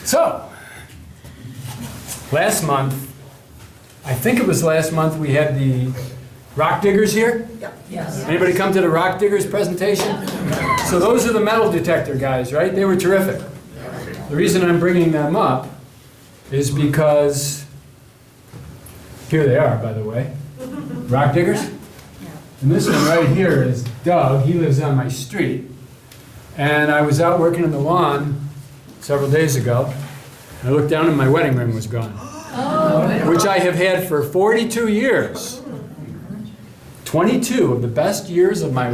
So, last month, I think it was last month, we had the rock diggers here. Yes. Anybody come to the rock diggers presentation? So those are the metal detector guys, right? They were terrific. The reason I'm bringing them up is because, here they are, by the way, rock diggers. And this one right here is Doug. He lives on my street. And I was out working on the lawn several days ago. I looked down and my wedding ring was gone, which I have had for 42 years. 22 of the best years of my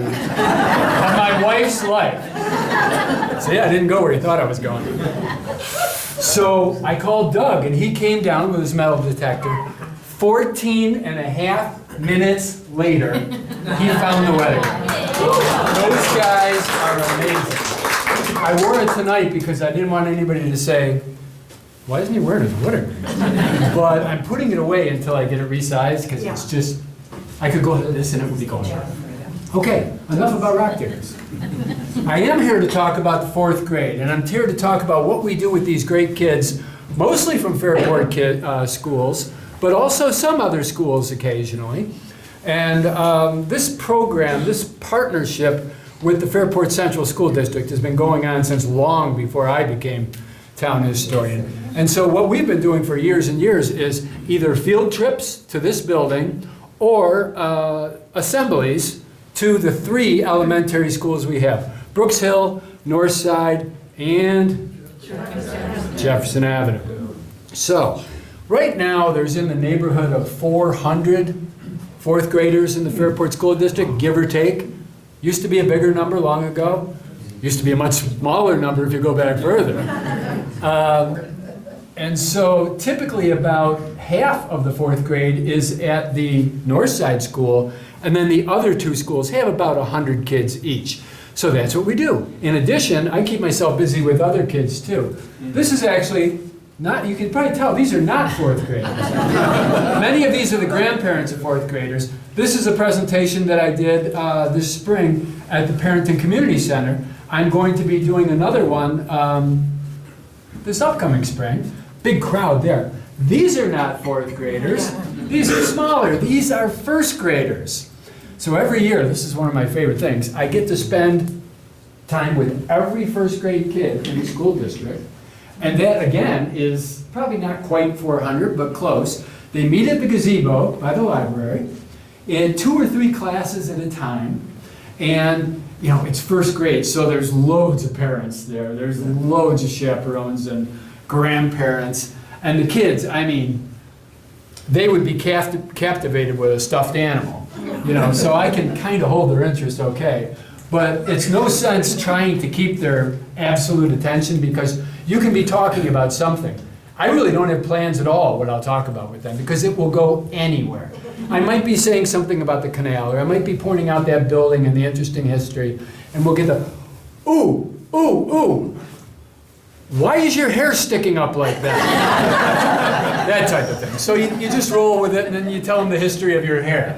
wife's life. So yeah, I didn't go where he thought I was going. So I called Doug, and he came down with his metal detector. 14 and a half minutes later, he found the wedding ring. Those guys are amazing. I wore it tonight because I didn't want anybody to say, why isn't he wearing his wedding ring? But I'm putting it away until I get it resized, because it's just, I could go to this and it would be gone. Okay, enough about rock diggers. I am here to talk about the 4th grade, and I'm here to talk about what we do with these great kids, mostly from Fairport schools, but also some other schools occasionally. And this program, this partnership with the Fairport Central School District has been going on since long before I became town historian. And so what we've been doing for years and years is either field trips to this building or assemblies to the 3 elementary schools we have: Brooks Hill, Northside, and Jefferson Avenue. So right now there's in the neighborhood of 400 4th graders in the Fairport School District, give or take. Used to be a bigger number long ago. Used to be a much smaller number if you go back further. And so typically about half of the 4th grade is at the Northside school, and then the other 2 schools have about 100 kids each. So that's what we do. In addition, I keep myself busy with other kids too. This is actually not, you can probably tell, these are not 4th graders. Many of these are the grandparents of 4th graders. This is a presentation that I did this spring at the Perinton Community Center. I'm going to be doing another one this upcoming spring. Big crowd there. These are not 4th graders. These are smaller. These are 1st graders. So every year, this is one of my favorite things, I get to spend time with every 1st grade kid in the school district. And that, again, is probably not quite 400, but close. They meet at the gazebo by the library in 2 or 3 classes at a time. And, you know, it's 1st grade, so there's loads of parents there. There's loads of chaperones and grandparents. And the kids, I mean, they would be captivated with a stuffed animal. You know, so I can kind of hold their interest okay. But it's no sense trying to keep their absolute attention, because you can be talking about something. I really don't have plans at all what I'll talk about with them, because it will go anywhere. I might be saying something about the canal, or I might be pointing out that building and the interesting history, and we'll get the, ooh, ooh, ooh. Why is your hair sticking up like that? That type of thing. So you just roll with it, and then you tell them the history of your hair.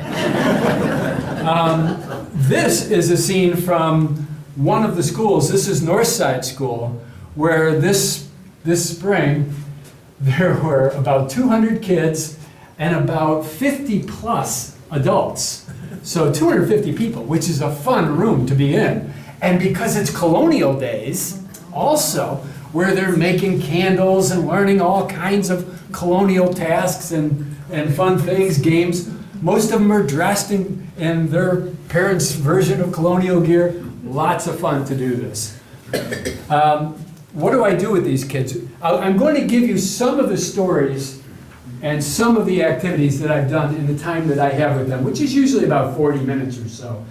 This is a scene from one of the schools. This is Northside School, where this spring there were about 200 kids and about 50 plus adults. So 250 people, which is a fun room to be in. And because it's colonial days, also, where they're making candles and learning all kinds of colonial tasks and fun things, games. Most of them are dressed in their parents' version of colonial gear. Lots of fun to do this. What do I do with these kids? I'm going to give you some of the stories and some of the activities that I've done in the time that I have with them, which is usually about 40 minutes or so.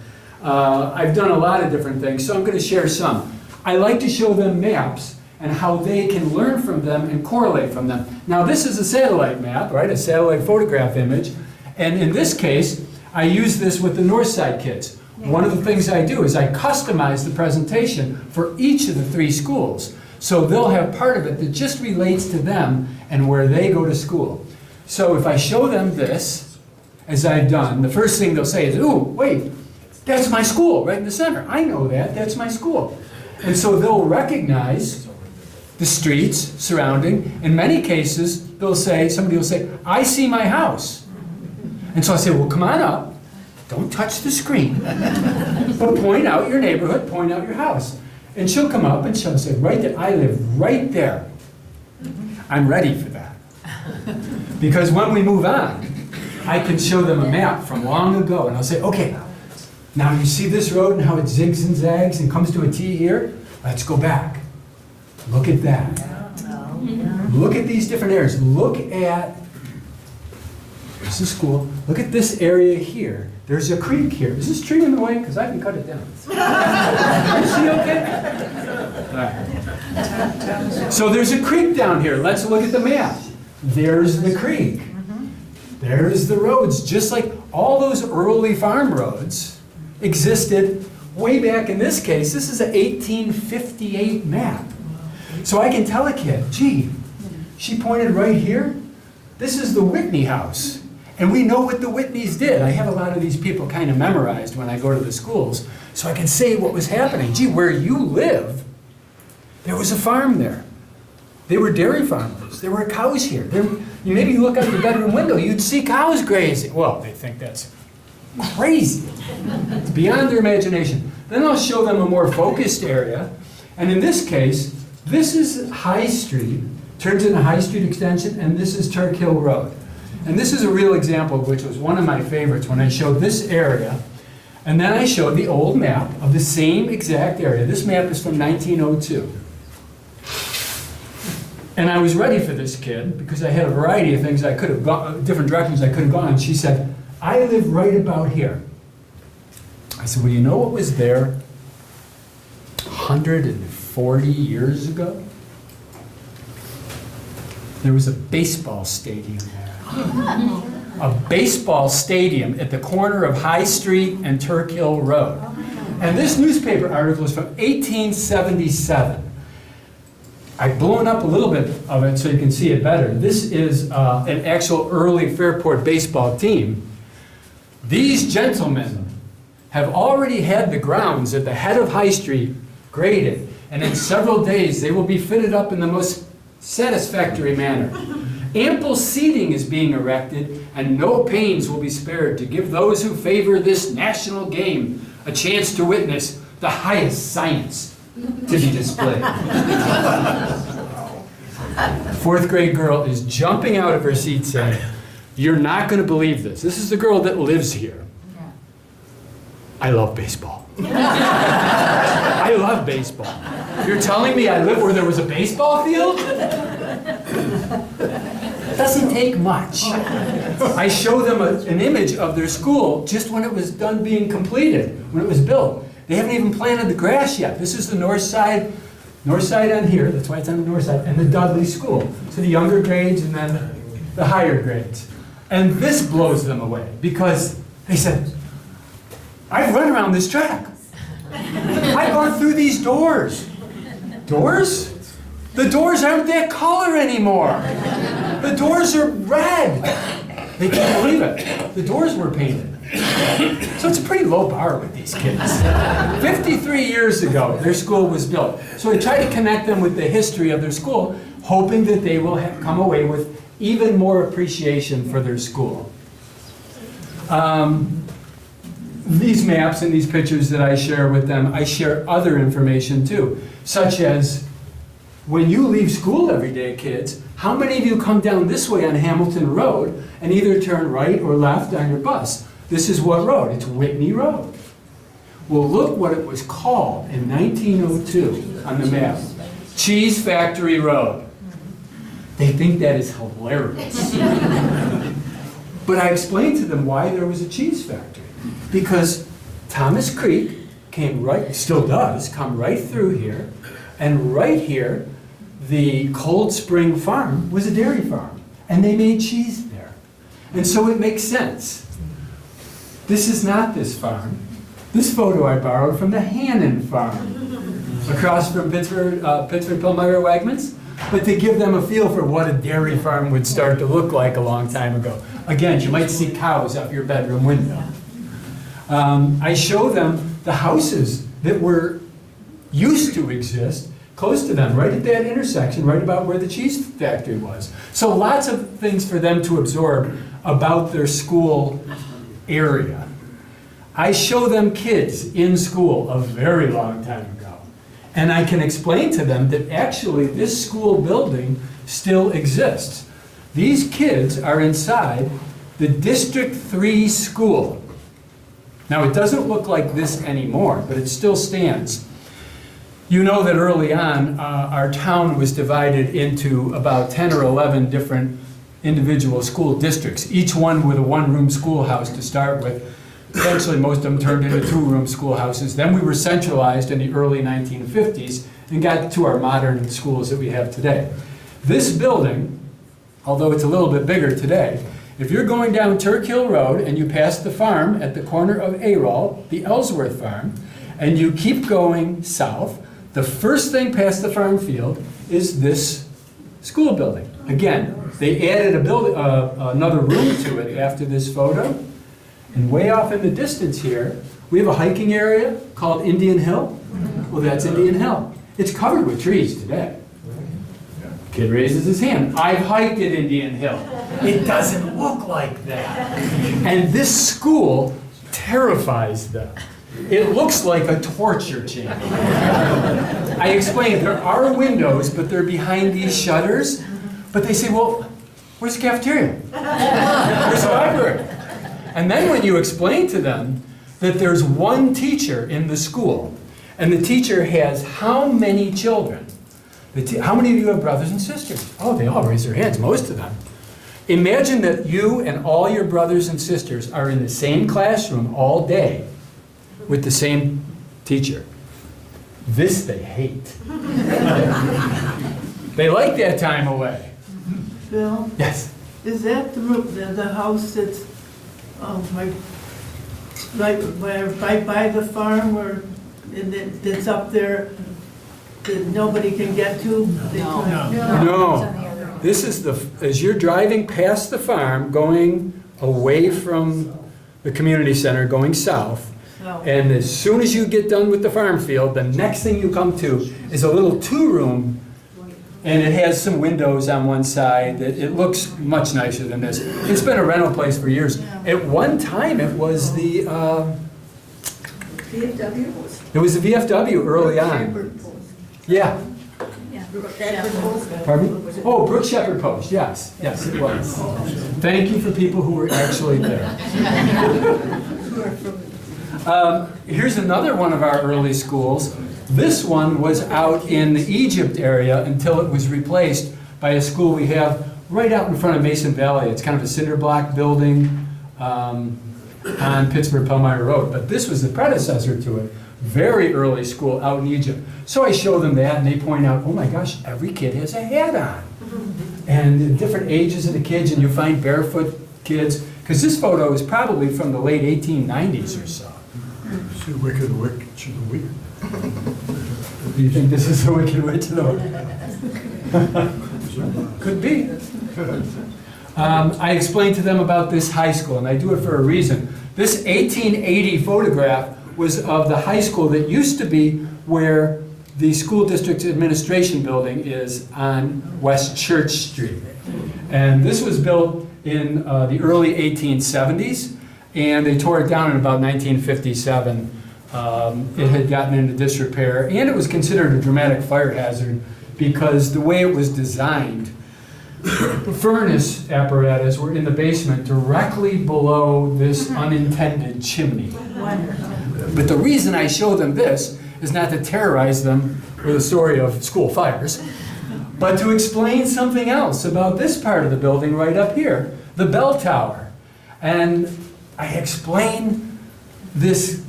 I've done a lot of different things, so I'm going to share some. I like to show them maps and how they can learn from them and correlate from them. Now this is a satellite map, right? A satellite photograph image. And in this case, I use this with the Northside kids. One of the things I do is I customize the presentation for each of the 3 schools. So they'll have part of it that just relates to them and where they go to school. So if I show them this, as I've done, the first thing they'll say is, ooh, wait, that's my school right in the center. I know that, that's my school. And so they'll recognize the streets surrounding. In many cases, somebody will say, I see my house. And so I say, well, come on up. Don't touch the screen. But point out your neighborhood, point out your house. And she'll come up and she'll say, right there, I live right there. I'm ready for that. Because when we move on, I can show them a map from long ago, and I'll say, okay, now you see this road and how it zigs and zags and comes to a T here? Let's go back. Look at that. Look at these different areas. Look at, here's the school. Look at this area here. There's a creek here. Is this tree in the way? Because I can cut it down. Is she okay? All right. So there's a creek down here. Let's look at the map. There's the creek. There's the roads. Just like all those early farm roads existed way back. In this case, this is an 1858 map. So I can tell a kid, gee, she pointed right here. This is the Whitney house. And we know what the Whitneys did. I have a lot of these people kind of memorized when I go to the schools. So I can say what was happening. Gee, where you live, there was a farm there. They were dairy farmers. There were cows here. Maybe you look out your bedroom window, you'd see cows grazing. Well, they think that's crazy. It's beyond their imagination. Then I'll show them a more focused area. And in this case, this is High Street, turns into High Street Extension, and this is Turk Hill Road. And this is a real example, which was one of my favorites when I showed this area. And then I showed the old map of the same exact area. This map is from 1902. And I was ready for this kid because I had a variety of things I could have gone, different directions I could have gone. And she said, I live right about here. I said, well, you know what was there 140 years ago? There was a baseball stadium there. A baseball stadium at the corner of High Street and Turk Hill Road. And this newspaper article is from 1877. I've blown up a little bit of it so you can see it better. This is an actual early Fairport baseball team. These gentlemen have already had the grounds at the head of High Street graded, and in several days they will be fitted up in the most satisfactory manner. Ample seating is being erected, and no pains will be spared to give those who favor this national game a chance to witness the highest science to be displayed. Fourth grade girl is jumping out of her seat saying, you're not going to believe this. This is the girl that lives here. I love baseball. I love baseball. You're telling me I live where there was a baseball field? It doesn't take much. I show them an image of their school just when it was done being completed, when it was built. They haven't even planted the grass yet. This is the north side on here, that's why it's on the north side, and the Dudley School. So the younger grades and then the higher grades. And this blows them away because they said, I've run around this track. I've gone through these doors. Doors? The doors aren't that color anymore. The doors are red. They can't believe it. The doors were painted. So it's a pretty low bar with these kids. 53 years ago, their school was built. So we try to connect them with the history of their school, hoping that they will come away with even more appreciation for their school. These maps and these pictures that I share with them, I share other information too, such as when you leave school every day, kids, how many of you come down this way on Hamilton Road and either turn right or left on your bus? This is what road? It's Whitney Road. Well, look what it was called in 1902 on the map. Cheese Factory Road. They think that is hilarious. But I explained to them why there was a cheese factory. Because Thomas Creek came right, still does, come right through here, and right here, the Cold Spring Farm was a dairy farm, and they made cheese there. And so it makes sense. This is not this farm. This photo I borrowed from the Hannon Farm, across from Pittsford Pillmeyer Wegmans, but to give them a feel for what a dairy farm would start to look like a long time ago. Again, you might see cows out your bedroom window. I show them the houses that were used to exist close to them, right at that intersection, right about where the cheese factory was. So lots of things for them to absorb about their school area. I show them kids in school a very long time ago. And I can explain to them that actually this school building still exists. These kids are inside the District 3 school. Now, it doesn't look like this anymore, but it still stands. You know that early on, our town was divided into about 10 or 11 different individual school districts, each one with a one-room schoolhouse to start with. Eventually, most of them turned into two-room schoolhouses. Then we were centralized in the early 1950s and got to our modern schools that we have today. This building, although it's a little bit bigger today, if you're going down Turk Hill Road and you pass the farm at the corner of Arol, the Ellsworth farm, and you keep going south, the first thing past the farm field is this school building. Again, they added another room to it after this photo. And way off in the distance here, we have a hiking area called Indian Hill. Well, that's Indian Hill. It's covered with trees today. Kid raises his hand. I've hiked at Indian Hill. It doesn't look like that. And this school terrifies them. It looks like a torture chamber. I explained there are windows, but they're behind these shutters. But they say, well, where's the cafeteria? Where's the library? And then when you explain to them that there's one teacher in the school, and the teacher has how many children? How many of you have brothers and sisters? Oh, they all raise their hands, most of them. Imagine that you and all your brothers and sisters are in the same classroom all day with the same teacher. This they hate. They like that time away. Bill? Yes? Is that the house that's right by the farm where that's up there that nobody can get to? No. This is as you're driving past the farm, going away from the community center, going south, and as soon as you get done with the farm field, the next thing you come to is a little two-room, and it has some windows on one side. It looks much nicer than this. It's been a rental place for years. At one time, it was the VFW? It was the VFW early on. Yeah. Pardon me? Oh, Brook Shepherd Post. Yes, yes, it was. Thank you for people who were actually there. Here's another one of our early schools. This one was out in the Egypt area until it was replaced by a school we have right out in front of Mason Valley. It's kind of a cinder block building on Pittsburgh-Palmyra Road. But this was the predecessor to it. Very early school out in Egypt. So I show them that and they point out, oh my gosh, every kid has a hat on. And different ages of the kids, and you find barefoot kids. Because this photo is probably from the late 1890s or so. See Wicked Witch of the Week. Do you think this is a Wicked Witch of the Week? Could be. I explained to them about this high school, and I do it for a reason. This 1880 photograph was of the high school that used to be where the school district's administration building is on West Church Street. And this was built in the early 1870s, and they tore it down in about 1957. It had gotten into disrepair, and it was considered a dramatic fire hazard because the way it was designed, the furnace apparatus were in the basement directly below this unintended chimney. But the reason I show them this is not to terrorize them with a story of school fires, but to explain something else about this part of the building right up here, the bell tower. And I explain this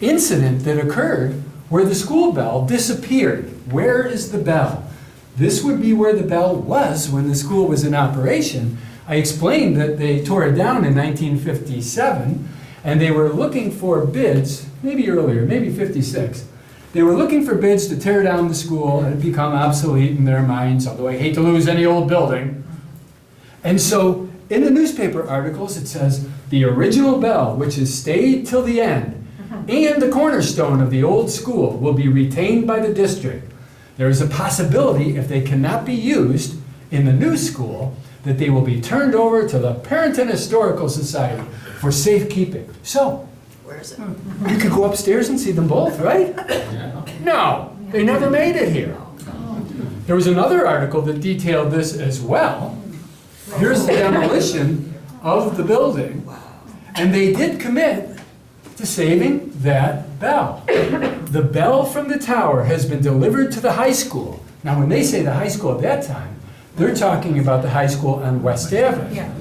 incident that occurred where the school bell disappeared. Where is the bell? This would be where the bell was when the school was in operation. I explained that they tore it down in 1957, and they were looking for bids, maybe earlier, maybe 56. They were looking for bids to tear down the school and it had become obsolete in their minds, although I hate to lose any old building. And so in the newspaper articles it says, the original bell, which has stayed till the end, and the cornerstone of the old school will be retained by the district. There is a possibility, if they cannot be used in the new school, that they will be turned over to the Perinton Historical Society for safekeeping. So, Where is it? you could go upstairs and see them both, right? No, they never made it here. There was another article that detailed this as well. Here's the demolition of the building, and they did commit to saving that bell. The bell from the tower has been delivered to the high school. Now, when they say the high school at that time, they're talking about the high school on West Avenue. Yeah.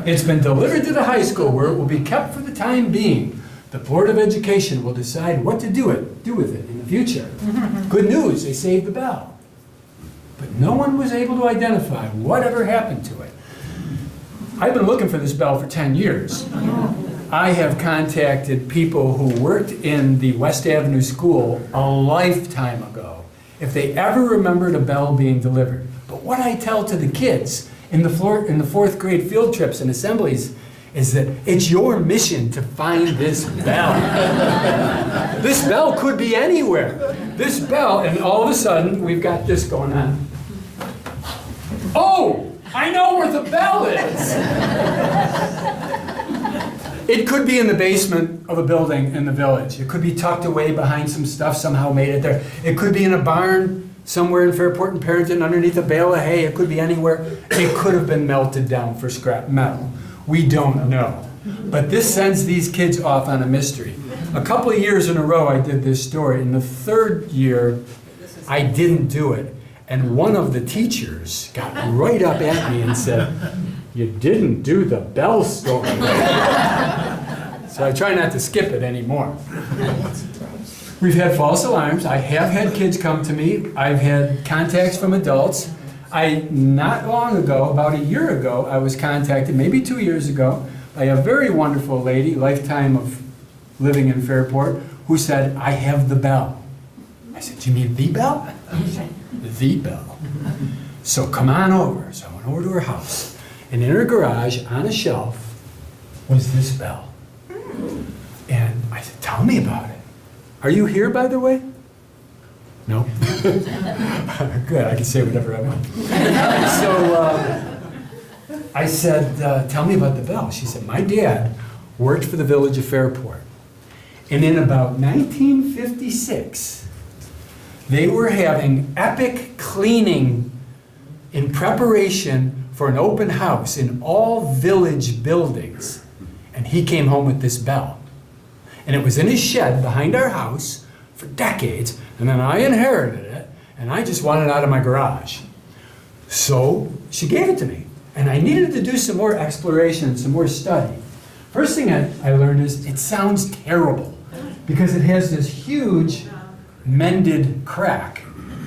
It's been delivered to the high school where it will be kept for the time being. The Board of Education will decide what to do with it in the future. Good news, they saved the bell. But no one was able to identify whatever happened to it. I've been looking for this bell for 10 years. I have contacted people who worked in the West Avenue school a lifetime ago, if they ever remembered a bell being delivered. But what I tell to the kids in the fourth grade field trips and assemblies is that it's your mission to find this bell. This bell could be anywhere. This bell, and all of a sudden, we've got this going on. Oh, I know where the bell is. It could be in the basement of a building in the village. It could be tucked away behind some stuff, somehow made it there. It could be in a barn somewhere in Fairport and Perinton underneath a bale of hay. It could be anywhere. It could have been melted down for scrap metal. We don't know. But this sends these kids off on a mystery. A couple of years in a row I did this story. In the third year, I didn't do it. And one of the teachers got right up at me and said, "You didn't do the bell story." So I try not to skip it anymore. We've had false alarms. I have had kids come to me. I've had contacts from adults. Not long ago, about a year ago, I was contacted, maybe 2 years ago, by a very wonderful lady, lifetime of living in Fairport, who said, "I have the bell." I said, "Do you mean the bell?" The bell. So come on over. So I went over to her house, and in her garage, on a shelf, was this bell. And I said, "Tell me about it. Are you here, by the way?" No? Good, I can say whatever I want. So I said, "Tell me about the bell." She said, "My dad worked for the village of Fairport. And in about 1956, they were having epic cleaning in preparation for an open house in all village buildings. And he came home with this bell. And it was in his shed behind our house for decades. And then I inherited it, and I just wanted it out of my garage. So she gave it to me. And I needed to do some more exploration, some more study. First thing I learned is it sounds terrible because it has this huge mended crack,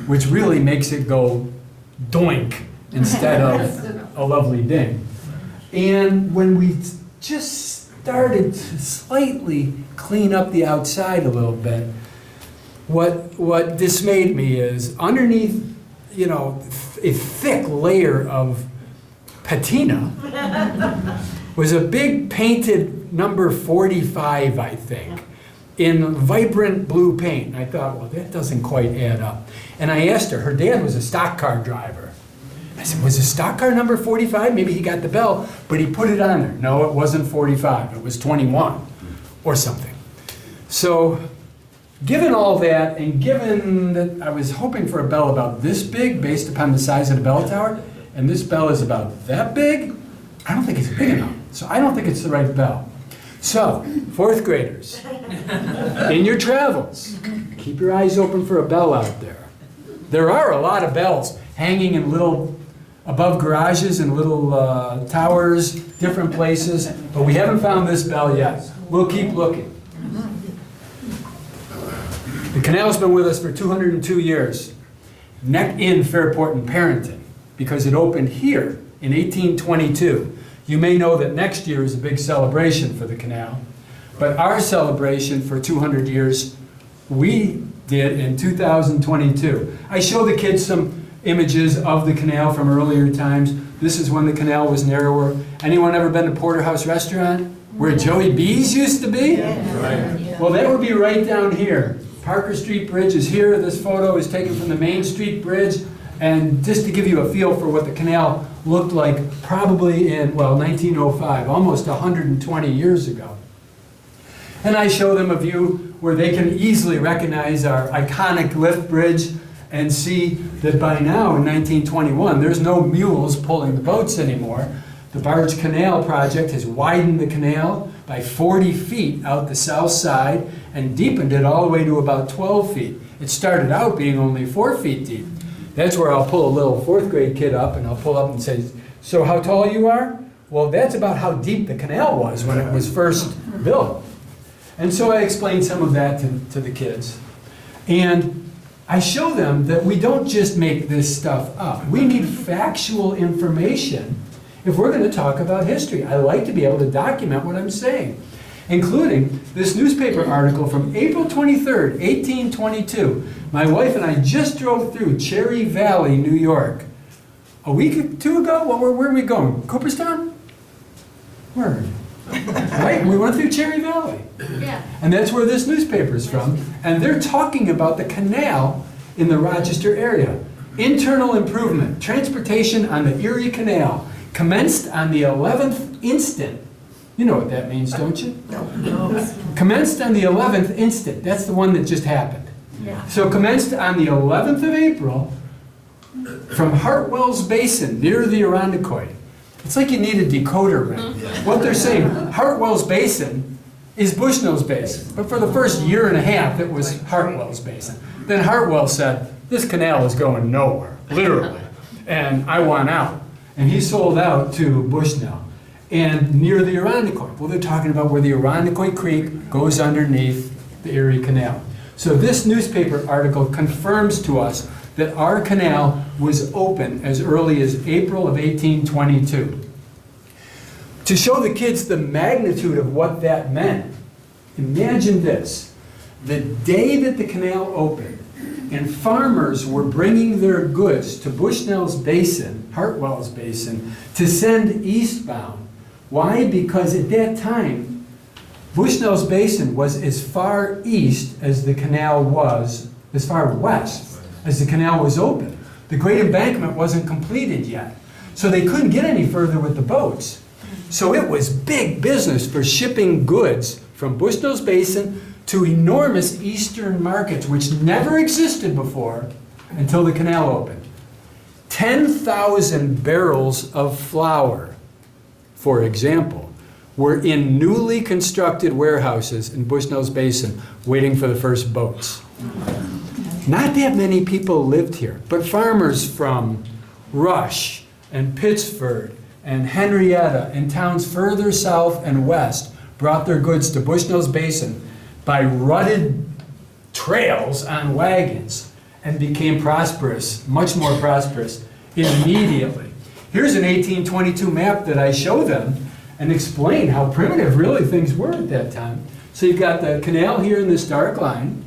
which really makes it go doink instead of a lovely ding. And when we just started to slightly clean up the outside a little bit, what dismayed me is underneath, a thick layer of patina was a big painted number 45, I think, in vibrant blue paint. And I thought, well, that doesn't quite add up. And I asked her dad was a stock car driver. I said, "Was a stock car number 45? Maybe he got the bell, but he put it on there." No, it wasn't 45, it was 21 or something. So given all that, and given that I was hoping for a bell about this big based upon the size of the bell tower, and this bell is about that big, I don't think it's big enough. So I don't think it's the right bell. So, fourth graders, in your travels, keep your eyes open for a bell out there. There are a lot of bells hanging in above garages and little towers, different places, but we haven't found this bell yet. We'll keep looking. The canal's been with us for 202 years, neck in Fairport and Perinton, because it opened here in 1822. You may know that next year is a big celebration for the canal, but our celebration for 200 years, we did in 2022. I show the kids some images of the canal from earlier times. This is when the canal was narrower. Anyone ever been to Porterhouse Restaurant, where Joey B's used to be? Well, that would be right down here. Parker Street Bridge is here. This photo is taken from the Main Street Bridge. And just to give you a feel for what the canal looked like probably in, well, 1905, almost 120 years ago. And I show them a view where they can easily recognize our iconic lift bridge and see that by now, in 1921, there's no mules pulling the boats anymore. The Barge Canal project has widened the canal by 40 feet out the south side and deepened it all the way to about 12 feet. It started out being only 4 feet deep. That's where I'll pull a little fourth grade kid up and I'll pull up and say, so how tall you are? Well, that's about how deep the canal was when it was first built. And so I explained some of that to the kids. And I show them that we don't just make this stuff up. We need factual information if we're going to talk about history. I like to be able to document what I'm saying, including this newspaper article from April 23rd, 1822. My wife and I just drove through Cherry Valley, New York. A week or two ago, where were we going? Cooperstown? Where? Right, we went through Cherry Valley. Yeah. And that's where this newspaper is from. And they're talking about the canal in the Rochester area. Internal improvement, transportation on the Erie Canal, commenced on the 11th instant. You know what that means, don't you? No. Commenced on the 11th instant. That's the one that just happened. Yeah. So commenced on the 11th of April from Hartwell's Basin near the Irondequoit. It's like you need a decoder ring. What they're saying, Hartwell's Basin is Bushnell's Basin. But for the first year and a half, it was Hartwell's Basin. Then Hartwell said, this canal is going nowhere, literally, and I want out. And he sold out to Bushnell. And near the Irondequoit, well, they're talking about where the Irondequoit Creek goes underneath the Erie Canal. So this newspaper article confirms to us that our canal was open as early as April of 1822. To show the kids the magnitude of what that meant, imagine this. The day that the canal opened and farmers were bringing their goods to Bushnell's Basin, Hartwell's Basin, to send eastbound. Why? Because at that time, Bushnell's Basin was as far east as the canal was, as far west as the canal was open. The Great Embankment wasn't completed yet, so they couldn't get any further with the boats. So it was big business for shipping goods from Bushnell's Basin to enormous eastern markets, which never existed before until the canal opened. 10,000 barrels of flour, for example, were in newly constructed warehouses in Bushnell's Basin waiting for the first boats. Not that many people lived here, but farmers from Rush and Pittsford and Henrietta and towns further south and west brought their goods to Bushnell's Basin by rutted trails on wagons and became prosperous, much more prosperous, immediately. Here's an 1822 map that I show them and explain how primitive really things were at that time. So you've got the canal here in this dark line.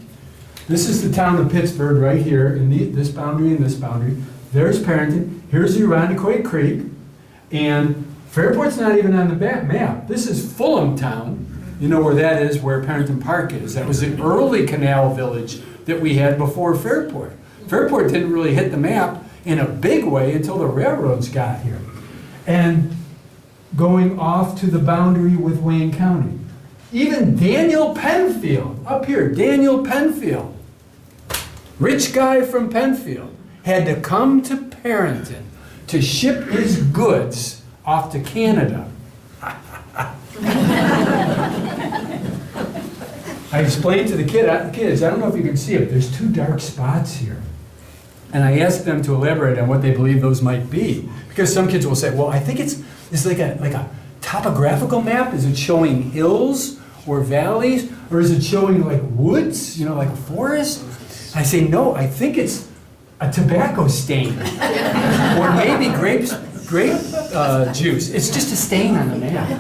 This is the town of Pittsford right here in this boundary and this boundary. There's Perinton. Here's the Irondequoit Creek. And Fairport's not even on the map. This is Fulham Town. You know where that is, where Perinton Park is. That was the early canal village that we had before Fairport. Fairport didn't really hit the map in a big way until the railroads got here. And going off to the boundary with Wayne County. Even Daniel Penfield, up here, Daniel Penfield, rich guy from Penfield, had to come to Perinton to ship his goods off to Canada. I explained to the kids, I don't know if you can see it, there's two dark spots here. And I asked them to elaborate on what they believe those might be. Because some kids will say, well, I think it's like a topographical map. Is it showing hills or valleys? Or is it showing like woods, like a forest? I say, no, I think it's a tobacco stain. Or maybe grape juice. It's just a stain on the map.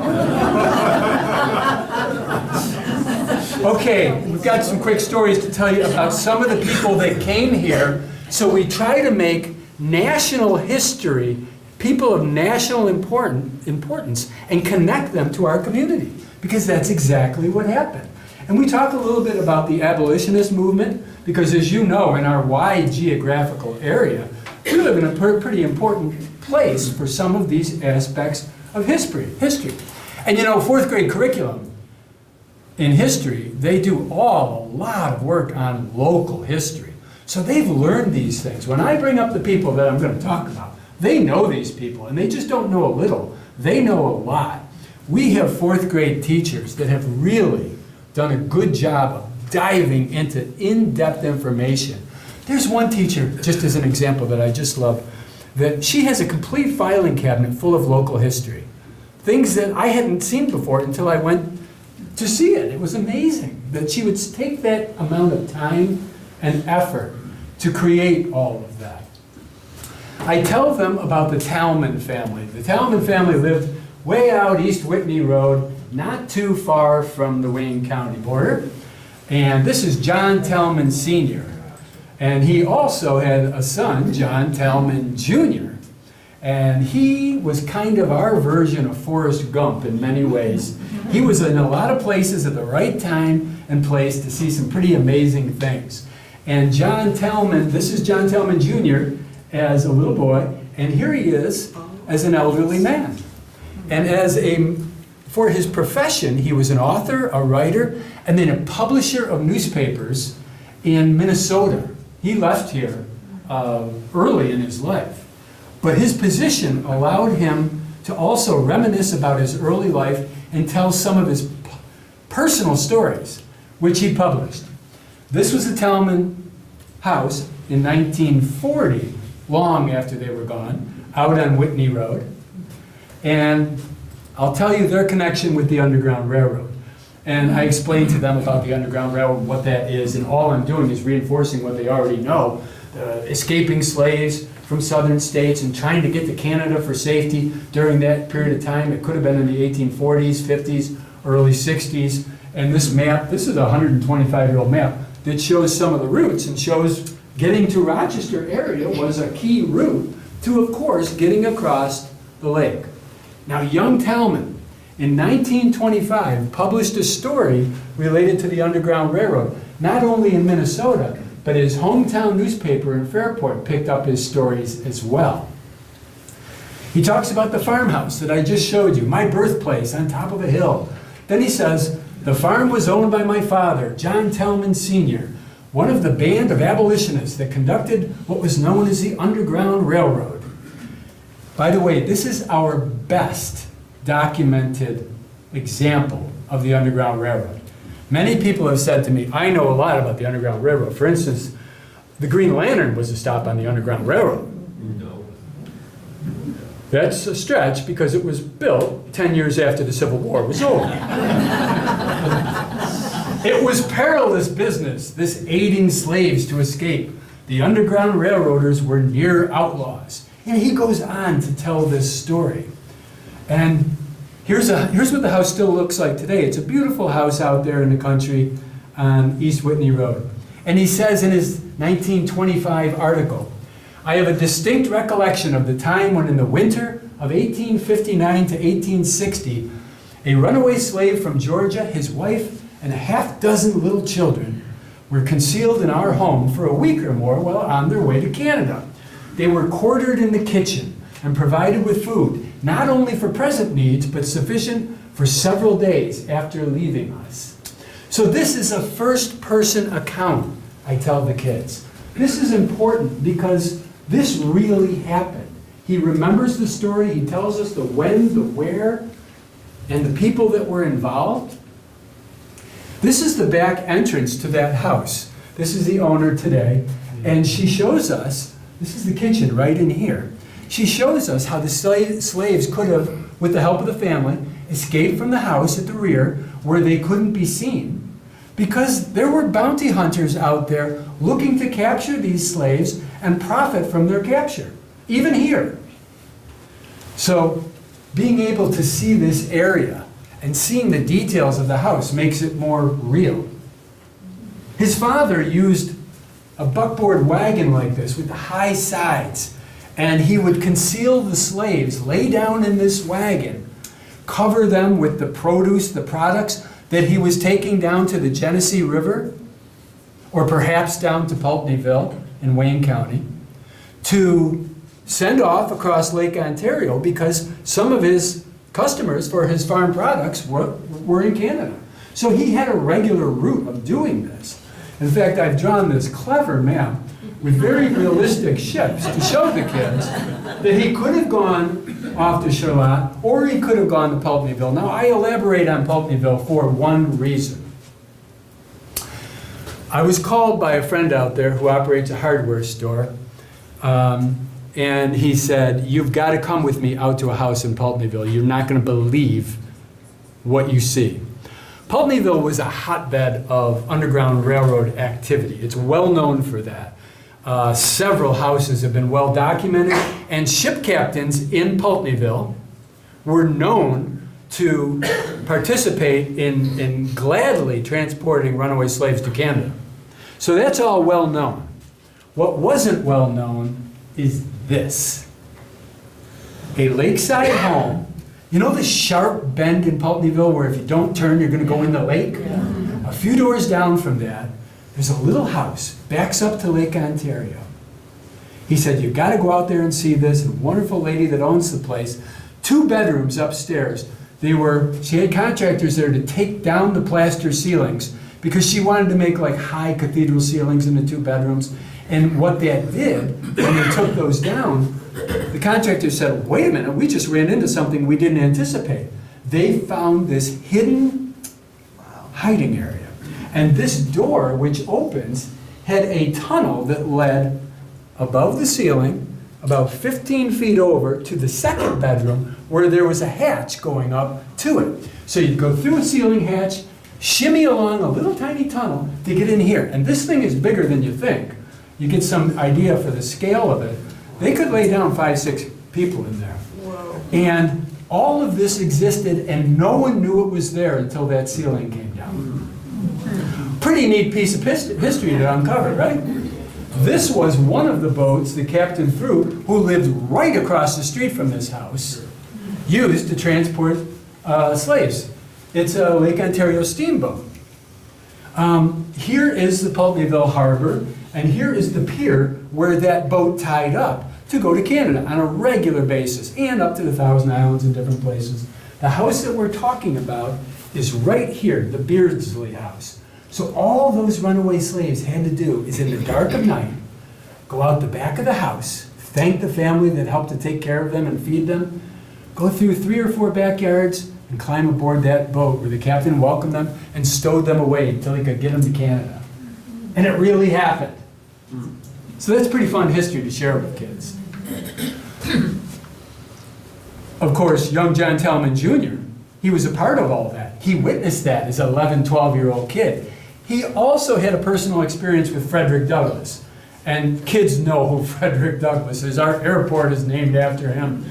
Okay, we've got some quick stories to tell you about some of the people that came here. So we try to make national history, people of national importance, and connect them to our community. Because that's exactly what happened. And we talk a little bit about the abolitionist movement, because as you know, in our wide geographical area, we live in a pretty important place for some of these aspects of history. And you know, fourth grade curriculum in history, they do a lot of work on local history. So they've learned these things. When I bring up the people that I'm going to talk about, they know these people, and they just don't know a little. They know a lot. We have fourth grade teachers that have really done a good job of diving into in-depth information. There's one teacher, just as an example, that I just love, that she has a complete filing cabinet full of local history. Things that I hadn't seen before until I went to see it. It was amazing that she would take that amount of time and effort to create all of that. I tell them about the Talman family. The Talman family lived way out East Whitney Road, not too far from the Wayne County border. And this is John Talman Sr. And he also had a son, John Talman Jr. And he was kind of our version of Forrest Gump in many ways. He was in a lot of places at the right time and place to see some pretty amazing things. And John Talman, this is John Talman Jr. as a little boy, and here he is as an elderly man. And for his profession, he was an author, a writer, and then a publisher of newspapers in Minnesota. He left here early in his life. But his position allowed him to also reminisce about his early life and tell some of his personal stories, which he published. This was the Talman house in 1940, long after they were gone, out on Whitney Road. And I'll tell you their connection with the Underground Railroad. And I explained to them about the Underground Railroad, what that is, and all I'm doing is reinforcing what they already know. Escaping slaves from southern states and trying to get to Canada for safety during that period of time. It could have been in the 1840s, 50s, early 60s. And this map, this is a 125-year-old map, that shows some of the routes and shows getting to Rochester area was a key route to, of course, getting across the lake. Now, young Talman, in 1925, published a story related to the Underground Railroad, not only in Minnesota, but his hometown newspaper in Fairport picked up his stories as well. He talks about the farmhouse that I just showed you, my birthplace on top of a hill. Then he says, the farm was owned by my father, John Talman Sr., one of the band of abolitionists that conducted what was known as the Underground Railroad. By the way, this is our best documented example of the Underground Railroad. Many people have said to me, I know a lot about the Underground Railroad. For instance, the Green Lantern was a stop on the Underground Railroad. No. That's a stretch because it was built 10 years after the Civil War was over. It was perilous business, this aiding slaves to escape. The Underground Railroaders were near outlaws. And he goes on to tell this story. And here's what the house still looks like today. It's a beautiful house out there in the country on East Whitney Road. And he says in his 1925 article, I have a distinct recollection of the time when in the winter of 1859 to 1860, a runaway slave from Georgia, his wife, and a half-dozen little children were concealed in our home for a week or more while on their way to Canada. They were quartered in the kitchen and provided with food, not only for present needs, but sufficient for several days after leaving us. So this is a first-person account, I tell the kids. This is important because this really happened. He remembers the story, he tells us the when, the where, and the people that were involved. This is the back entrance to that house. This is the owner today, and she shows us, this is the kitchen right in here. She shows us how the slaves could have, with the help of the family, escaped from the house at the rear where they couldn't be seen, because there were bounty hunters out there looking to capture these slaves and profit from their capture, even here. So being able to see this area and seeing the details of the house makes it more real. His father used a buckboard wagon like this with the high sides, and he would conceal the slaves, lay down in this wagon, cover them with the produce, the products, that he was taking down to the Genesee River, or perhaps down to Pulteneyville in Wayne County, to send off across Lake Ontario because some of his customers for his farm products were in Canada. So he had a regular route of doing this. In fact, I've drawn this clever map with very realistic ships to show the kids that he could have gone off to Charlotte or he could have gone to Pulteneyville. Now, I elaborate on Pulteneyville for one reason. I was called by a friend out there who operates a hardware store, and he said, "You've got to come with me out to a house in Pulteneyville. You're not going to believe what you see." Pulteneyville was a hotbed of Underground Railroad activity. It's well known for that. Several houses have been well documented, and ship captains in Pulteneyville were known to participate in gladly transporting runaway slaves to Canada. So that's all well known. What wasn't well known is this. A lakeside home. You know the sharp bend in Pulteneyville where if you don't turn, you're going to go in the lake? Yeah. A few doors down from that, there's a little house, backs up to Lake Ontario. He said, "You've got to go out there and see this." A wonderful lady that owns the place, 2 bedrooms upstairs. She had contractors there to take down the plaster ceilings because she wanted to make like high cathedral ceilings in the 2 bedrooms. And what that did, when they took those down, the contractor said, "Wait a minute, we just ran into something we didn't anticipate." They found this hidden hiding area. And this door, which opens, had a tunnel that led above the ceiling, about 15 feet over, to the 2nd bedroom, where there was a hatch going up to it. So you'd go through a ceiling hatch, shimmy along a little tiny tunnel to get in here. And this thing is bigger than you think. You get some idea for the scale of it. They could lay down 5, 6 people in there. Whoa. And all of this existed, and no one knew it was there until that ceiling came down. Pretty neat piece of history to uncover, right? This was one of the boats that Captain Throop, who lived right across the street from this house, used to transport slaves. It's a Lake Ontario steamboat. Here is the Pulteneyville Harbor, and here is the pier where that boat tied up to go to Canada on a regular basis, and up to the Thousand Islands and different places. The house that we're talking about is right here, the Beardsley House. So all those runaway slaves had to do is in the dark of night, go out the back of the house, thank the family that helped to take care of them and feed them, go through 3 or 4 backyards, and climb aboard that boat where the captain welcomed them and stowed them away until he could get them to Canada. And it really happened. So that's pretty fun history to share with kids. Of course, young John Tellman Jr., he was a part of all that. He witnessed that as an 11, 12-year-old kid. He also had a personal experience with Frederick Douglass. And kids know who Frederick Douglass is. Our airport is named after him.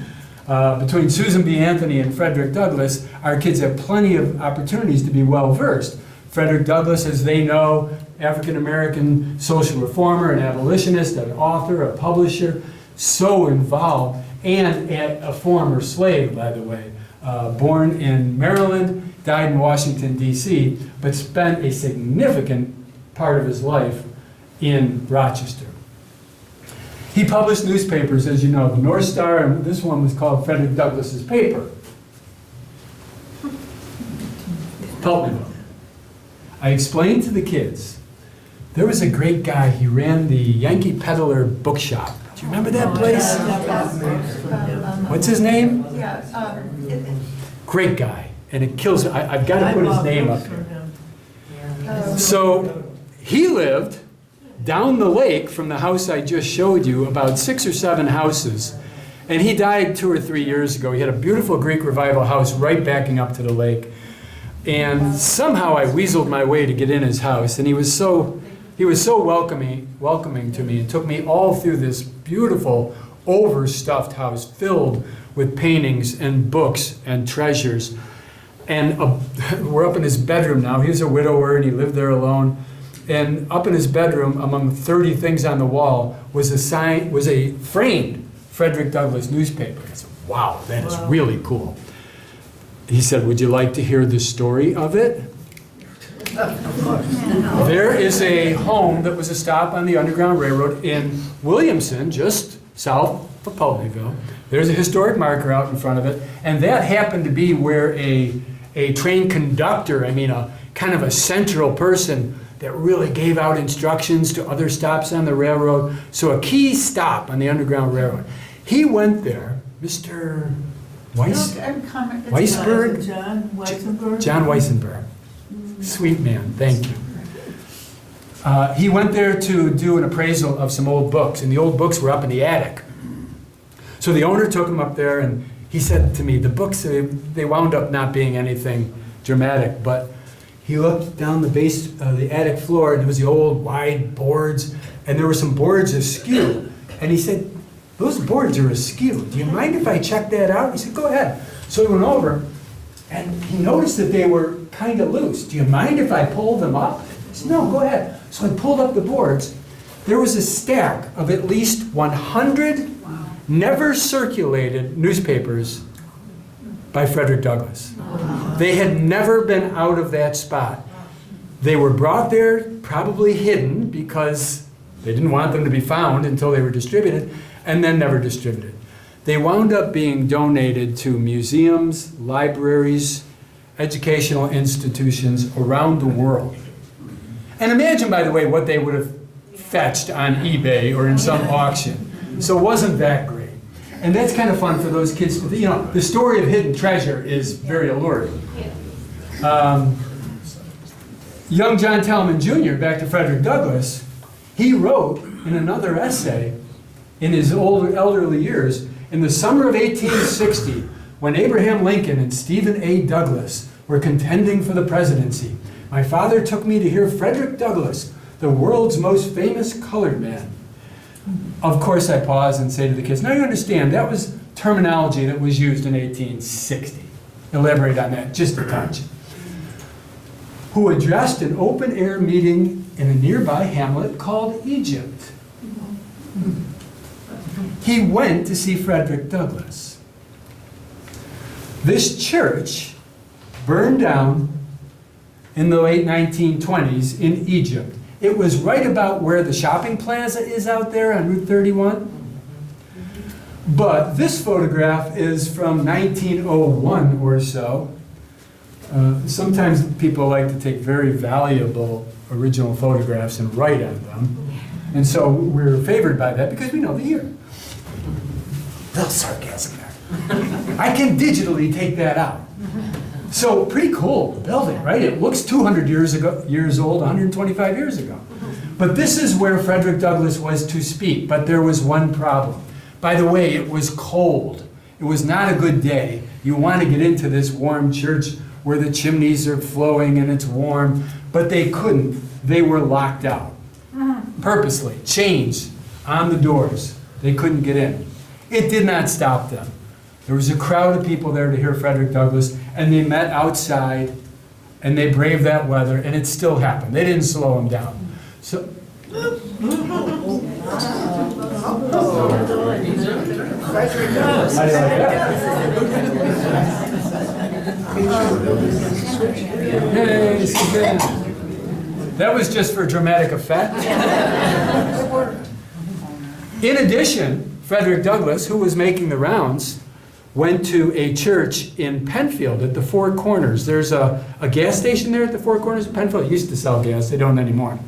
Between Susan B. Anthony and Frederick Douglass, our kids have plenty of opportunities to be well-versed. Frederick Douglass, as they know, African-American social reformer, an abolitionist, an author, a publisher, so involved, and a former slave, by the way. Born in Maryland, died in Washington, D.C., but spent a significant part of his life in Rochester. He published newspapers, as you know, the North Star, and this one was called Frederick Douglass's Paper. Pulteneyville. I explained to the kids, there was a great guy, he ran the Yankee Peddler bookshop. Do you remember that place? What's his name? Great guy, and it kills me. I've got to put his name up here. So he lived down the lake from the house I just showed you, about 6 or 7 houses, and he died 2 or 3 years ago. He had a beautiful Greek Revival house right backing up to the lake, and somehow I weaseled my way to get in his house, and he was so welcoming to me, and took me all through this beautiful overstuffed house filled with paintings and books and treasures. And we're up in his bedroom now. He was a widower and he lived there alone. And up in his bedroom, among 30 things on the wall, was a framed Frederick Douglass newspaper. I said, "Wow, that is really cool." He said, "Would you like to hear the story of it?" There is a home that was a stop on the Underground Railroad in Williamson, just south of Pulteneyville. There's a historic marker out in front of it, and that happened to be where a train conductor, a kind of a central person that really gave out instructions to other stops on the railroad. So a key stop on the Underground Railroad. He went there, Mr. Weisberg? John Weissenberg? John Weissenberg. Sweet man, thank you. He went there to do an appraisal of some old books, and the old books were up in the attic. So the owner took him up there, and he said to me, the books, they wound up not being anything dramatic, but he looked down the base of the attic floor, and there was the old wide boards, and there were some boards askew. And he said, those boards are askew. Do you mind if I check that out? He said, go ahead. So he went over, and he noticed that they were kind of loose. Do you mind if I pull them up? He said, no, go ahead. So I pulled up the boards. There was a stack of at least 100 never circulated newspapers by Frederick Douglass. They had never been out of that spot. They were brought there, probably hidden, because they didn't want them to be found until they were distributed, and then never distributed. They wound up being donated to museums, libraries, educational institutions around the world. And imagine, by the way, what they would have fetched on eBay or in some auction. So it wasn't that great. And that's kind of fun for those kids. The story of hidden treasure is very alluring. Young John Talman Jr., back to Frederick Douglass, he wrote in another essay in his elderly years, in the summer of 1860, when Abraham Lincoln and Stephen A. Douglas were contending for the presidency, my father took me to hear Frederick Douglass, the world's most famous colored man. Of course, I pause and say to the kids, now you understand, that was terminology that was used in 1860. Elaborate on that just a touch. Who addressed an open-air meeting in a nearby hamlet called Egypt. He went to see Frederick Douglass. This church burned down in the late 1920s in Egypt. It was right about where the shopping plaza is out there on Route 31. But this photograph is from 1901 or so. Sometimes people like to take very valuable original photographs and write on them. And so we're favored by that because we know the year. Little sarcasm there. I can digitally take that out. So pretty cool building, right? It looks 200 years old, 125 years ago. But this is where Frederick Douglass was to speak, but there was one problem. By the way, it was cold. It was not a good day. You want to get into this warm church where the chimneys are flowing and it's warm, but they couldn't. They were locked out. Purposely, chains on the doors. They couldn't get in. It did not stop them. There was a crowd of people there to hear Frederick Douglass, and they met outside, and they braved that weather, and it still happened. They didn't slow them down. So, how do you like that? Yay, so good. That was just for dramatic effect. In addition, Frederick Douglass, who was making the rounds, went to a church in Penfield at the Four Corners. There's a gas station there at the Four Corners of Penfield. It used to sell gas. They don't anymore.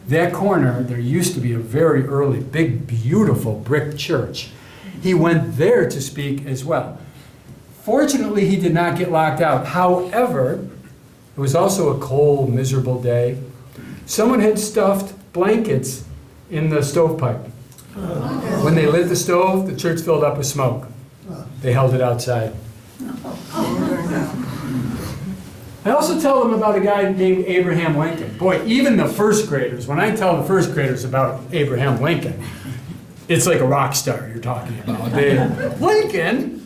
That corner, there used to be a very early, big, beautiful brick church. He went there to speak as well. Fortunately, he did not get locked out. However, it was also a cold, miserable day. Someone had stuffed blankets in the stovepipe. When they lit the stove, the church filled up with smoke. They held it outside. I also tell them about a guy named Abraham Lincoln. Boy, even the first graders, when I tell the first graders about Abraham Lincoln, it's like a rock star you're talking about. Lincoln?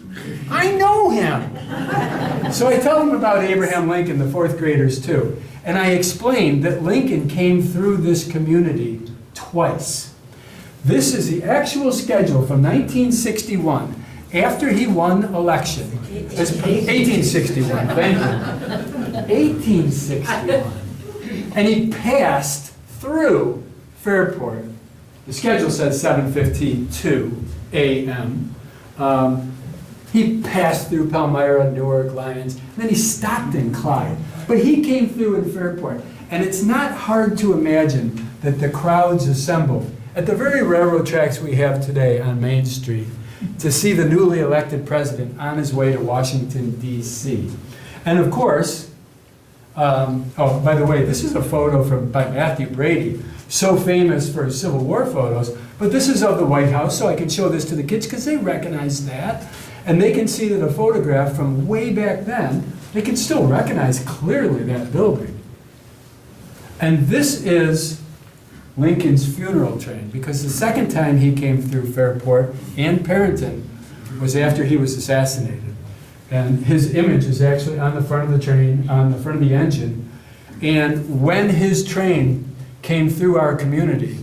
I know him. So I tell them about Abraham Lincoln, the fourth graders too. And I explained that Lincoln came through this community twice. This is the actual schedule from 1961. After he won election, 1861, thank you. 1861. And he passed through Fairport. The schedule says 7:52 a.m. He passed through Palmyra, Newark, Lyons, and then he stopped in Clyde. But he came through in Fairport. And it's not hard to imagine that the crowds assembled at the very railroad tracks we have today on Main Street to see the newly elected president on his way to Washington, D.C. And of course, oh, by the way, this is a photo by Matthew Brady, so famous for his Civil War photos, but this is of the White House, so I can show this to the kids because they recognize that. And they can see that a photograph from way back then, they can still recognize clearly that building. And this is Lincoln's funeral train, because the second time he came through Fairport and Perinton was after he was assassinated. And his image is actually on the front of the train, on the front of the engine. And when his train came through our community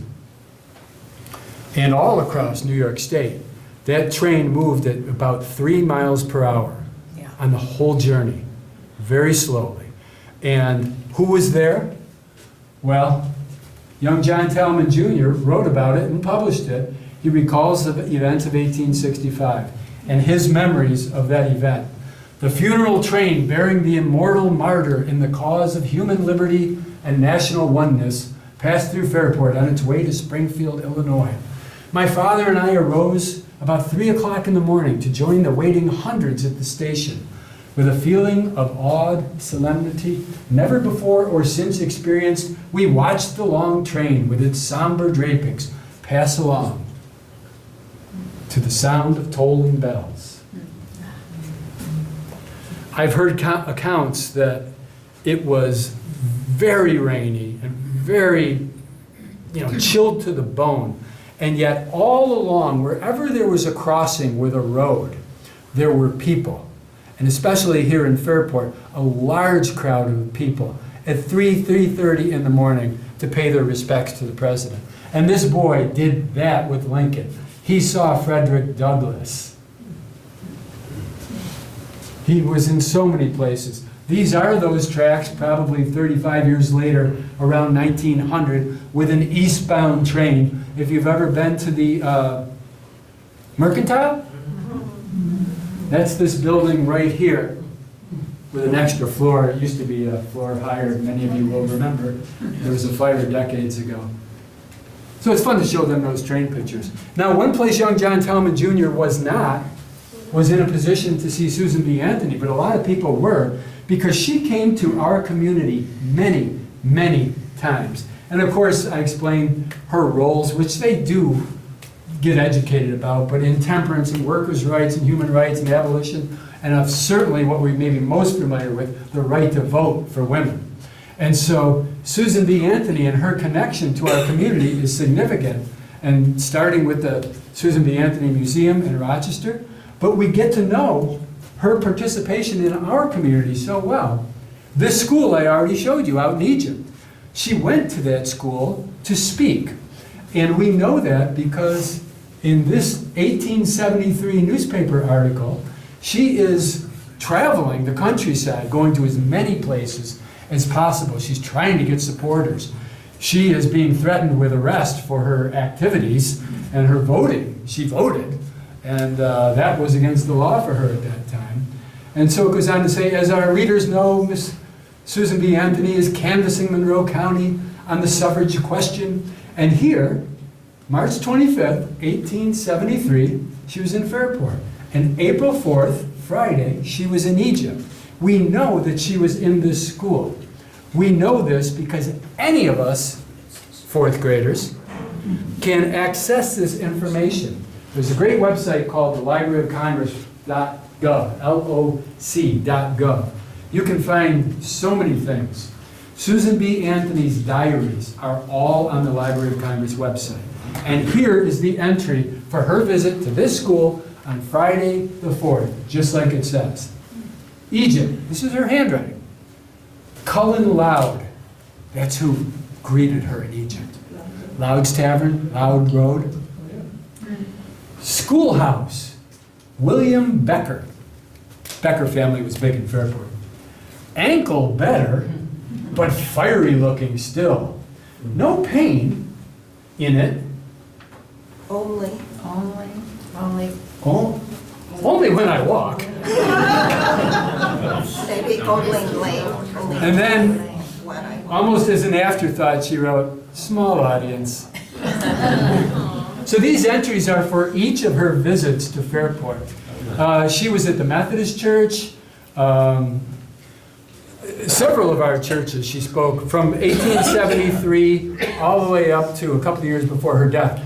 and all across New York State, that train moved at about 3 miles per hour on the whole journey, very slowly. And who was there? Well, young John Talman Jr. wrote about it and published it. He recalls the events of 1865 and his memories of that event. The funeral train bearing the immortal martyr in the cause of human liberty and national oneness passed through Fairport on its way to Springfield, Illinois. My father and I arose about 3 o'clock in the morning to join the waiting hundreds at the station. With a feeling of awed solemnity never before or since experienced, we watched the long train with its somber drapings pass along to the sound of tolling bells. I've heard accounts that it was very rainy and very, chilled to the bone. And yet all along, wherever there was a crossing with a road, there were people. And especially here in Fairport, a large crowd of people at 3:30 in the morning to pay their respects to the president. And this boy did that with Lincoln. He saw Frederick Douglass. He was in so many places. These are those tracks, probably 35 years later, around 1900, with an eastbound train. If you've ever been to the Mercantile, that's this building right here with an extra floor. It used to be a floor higher, many of you will remember. There was a fire decades ago. So it's fun to show them those train pictures. Now, one place young John Talman Jr. was in a position to see Susan B. Anthony, but a lot of people were, because she came to our community many, many times. And of course, I explained her roles, which they do get educated about, but in temperance and workers' rights and human rights and abolition, and of certainly what we may be most familiar with, the right to vote for women. And so Susan B. Anthony and her connection to our community is significant, and starting with the Susan B. Anthony Museum in Rochester, but we get to know her participation in our community so well. This school I already showed you out in Egypt. She went to that school to speak. And we know that because in this 1873 newspaper article, she is traveling the countryside, going to as many places as possible. She's trying to get supporters. She is being threatened with arrest for her activities and her voting. She voted, and that was against the law for her at that time. And so it goes on to say, as our readers know, Miss Susan B. Anthony is canvassing Monroe County on the suffrage question. And here, March 25th, 1873, she was in Fairport. And April 4th, Friday, she was in Egypt. We know that she was in this school. We know this because any of us, fourth graders, can access this information. There's a great website called the Library of Congress.gov, LOC.gov. You can find so many things. Susan B. Anthony's diaries are all on the Library of Congress website. And here is the entry for her visit to this school on Friday the 4th, just like it says. Egypt, this is her handwriting. Cullen Loud, that's who greeted her in Egypt. Loud's Tavern, Loud Road. Schoolhouse, William Becker. Becker family was big in Fairport. Ankle Better, but fiery looking still. No pain in it. Only. Only when I walk. Maybe only lame. And then, When I almost as an afterthought, she wrote, small audience. So these entries are for each of her visits to Fairport. She was at the Methodist Church, several of our churches she spoke, from 1873 all the way up to a couple of years before her death.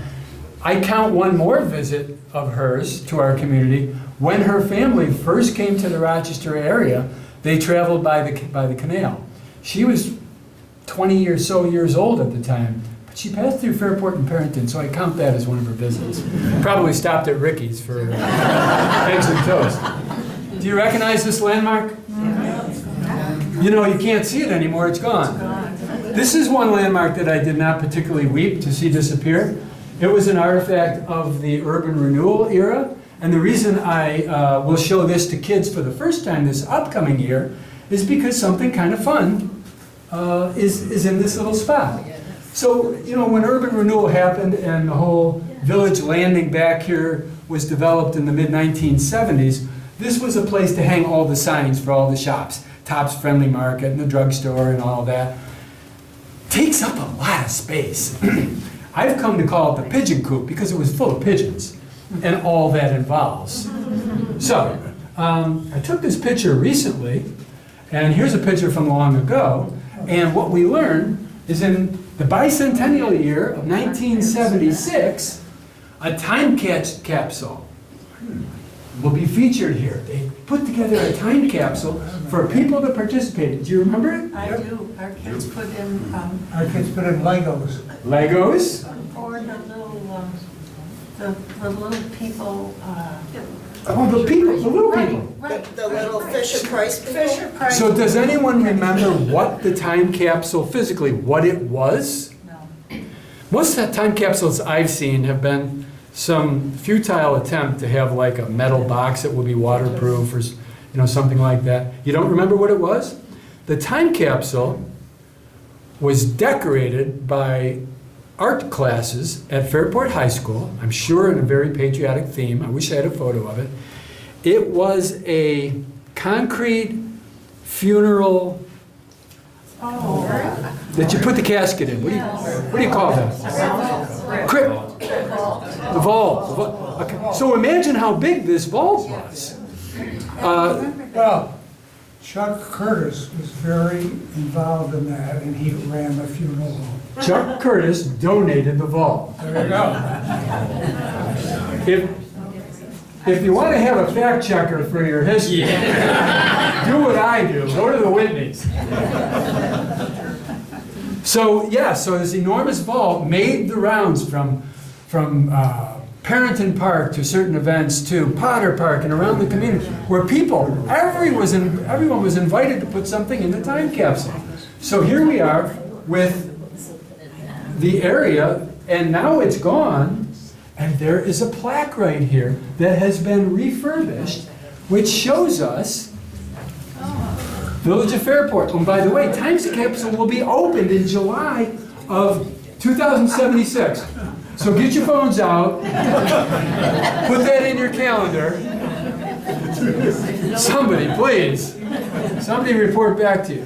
I count one more visit of hers to our community. When her family first came to the Rochester area, they traveled by the canal. She was 20 or so years old at the time, but she passed through Fairport and Perinton, so I count that as one of her visits. Probably stopped at Ricky's for eggs and toast. Do you recognize this landmark? You know, you can't see it anymore, it's gone. This is one landmark that I did not particularly weep to see disappear. It was an artifact of the urban renewal era, and the reason I will show this to kids for the first time this upcoming year is because something kind of fun is in this little spot. So, you know, when urban renewal happened and the whole village landing back here was developed in the mid-1970s, this was a place to hang all the signs for all the shops. Tops Friendly Market and the drugstore and all that. Takes up a lot of space. I've come to call it the pigeon coop because it was full of pigeons and all that involves. So, I took this picture recently, and here's a picture from long ago, and what we learned is in the bicentennial year of 1976, a time capsule will be featured here. They put together a time capsule for people to participate. Do you remember it? I do. Our kids put in, Our kids put in Legos. Legos? or the little people, Oh, the little people. The little Fisher Price people. Fisher Price. So does anyone remember what the time capsule, physically, what it was? No. Most of the time capsules I've seen have been some futile attempt to have like a metal box that will be waterproof or something like that. You don't remember what it was? The time capsule was decorated by art classes at Fairport High School, I'm sure in a very patriotic theme. I wish I had a photo of it. It was a concrete funeral that you put the casket in. What do you call that? Crypt. The vault. Okay. So imagine how big this vault was. Well, Chuck Curtis was very involved in that, and he ran the funeral home. Chuck Curtis donated the vault. There you go. If you want to have a fact checker for your history, do what I do. Go to the Whitneys. So this enormous vault made the rounds from Perinton Park to certain events to Potter Park and around the community, where everyone was invited to put something in the time capsule. So here we are with the area, and now it's gone, and there is a plaque right here that has been refurbished, which shows us Village of Fairport. And by the way, time capsule will be opened in July of 2076. So get your phones out, put that in your calendar. Somebody, please. Somebody report back to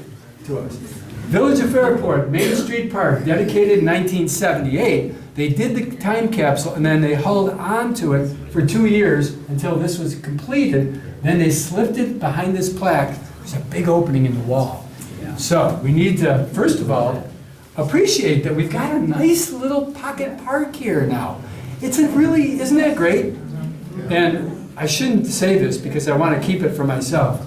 us. Village of Fairport, Main Street Park, dedicated in 1978. They did the time capsule and then they held on to it for 2 years until this was completed. Then they slipped it behind this plaque. There's a big opening in the wall. So we need to, first of all, appreciate that we've got a nice little pocket park here now. Isn't that great? And I shouldn't say this because I want to keep it for myself,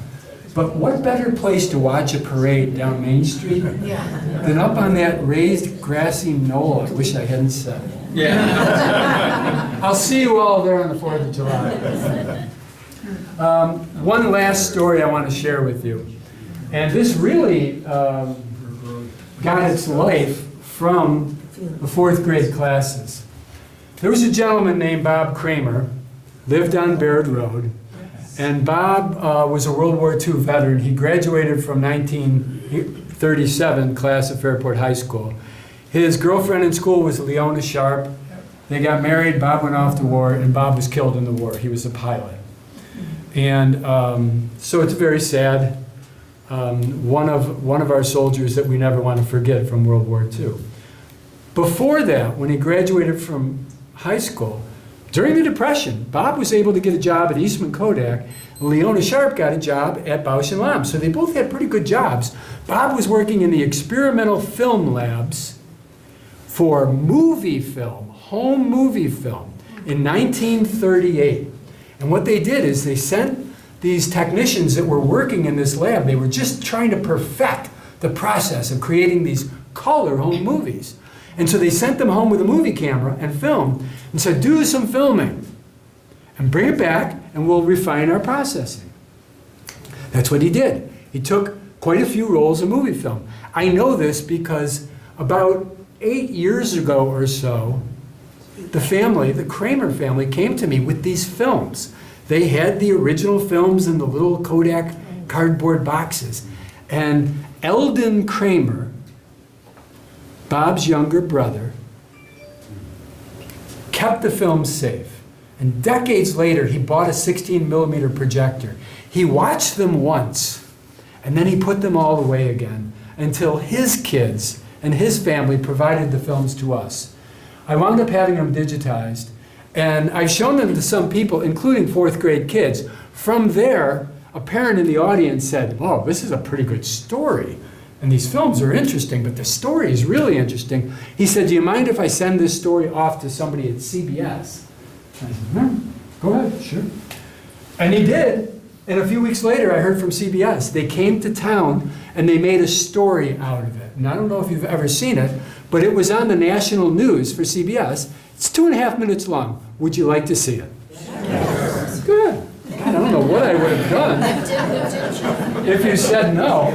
but what better place to watch a parade down Main Street than up on that raised grassy knoll? I wish I hadn't said it. Yeah. I'll see you all there on the 4th of July. One last story I want to share with you. And this really got its life from the 4th grade classes. There was a gentleman named Bob Kramer, lived on Baird Road, and Bob was a World War II veteran. He graduated from 1937 class of Fairport High School. His girlfriend in school was Leona Sharp. They got married, Bob went off to war, and Bob was killed in the war. He was a pilot. And so it's very sad. One of our soldiers that we never want to forget from World War II. Before that, when he graduated from high school, during the Depression, Bob was able to get a job at Eastman Kodak. Leona Sharp got a job at Bausch and Lomb. So they both had pretty good jobs. Bob was working in the experimental film labs for movie film, home movie film, in 1938. And what they did is they sent these technicians that were working in this lab, they were just trying to perfect the process of creating these color home movies. And so they sent them home with a movie camera and film and said, do some filming and bring it back and we'll refine our processing. That's what he did. He took quite a few rolls of movie film. I know this because about 8 years ago or so, the family, the Kramer family, came to me with these films. They had the original films in the little Kodak cardboard boxes. And Eldon Kramer, Bob's younger brother, kept the films safe. And decades later, he bought a 16mm projector. He watched them once, and then he put them all away again until his kids and his family provided the films to us. I wound up having them digitized, and I've shown them to some people, including 4th grade kids. From there, a parent in the audience said, "Oh, this is a pretty good story. And these films are interesting, but the story is really interesting." He said, "Do you mind if I send this story off to somebody at CBS?" I said, "Go ahead, sure." And he did. And a few weeks later, I heard from CBS. They came to town and they made a story out of it. And I don't know if you've ever seen it, but it was on the national news for CBS. It's 2.5 minutes long. Would you like to see it? Yes. Good. I don't know what I would have done if you said no.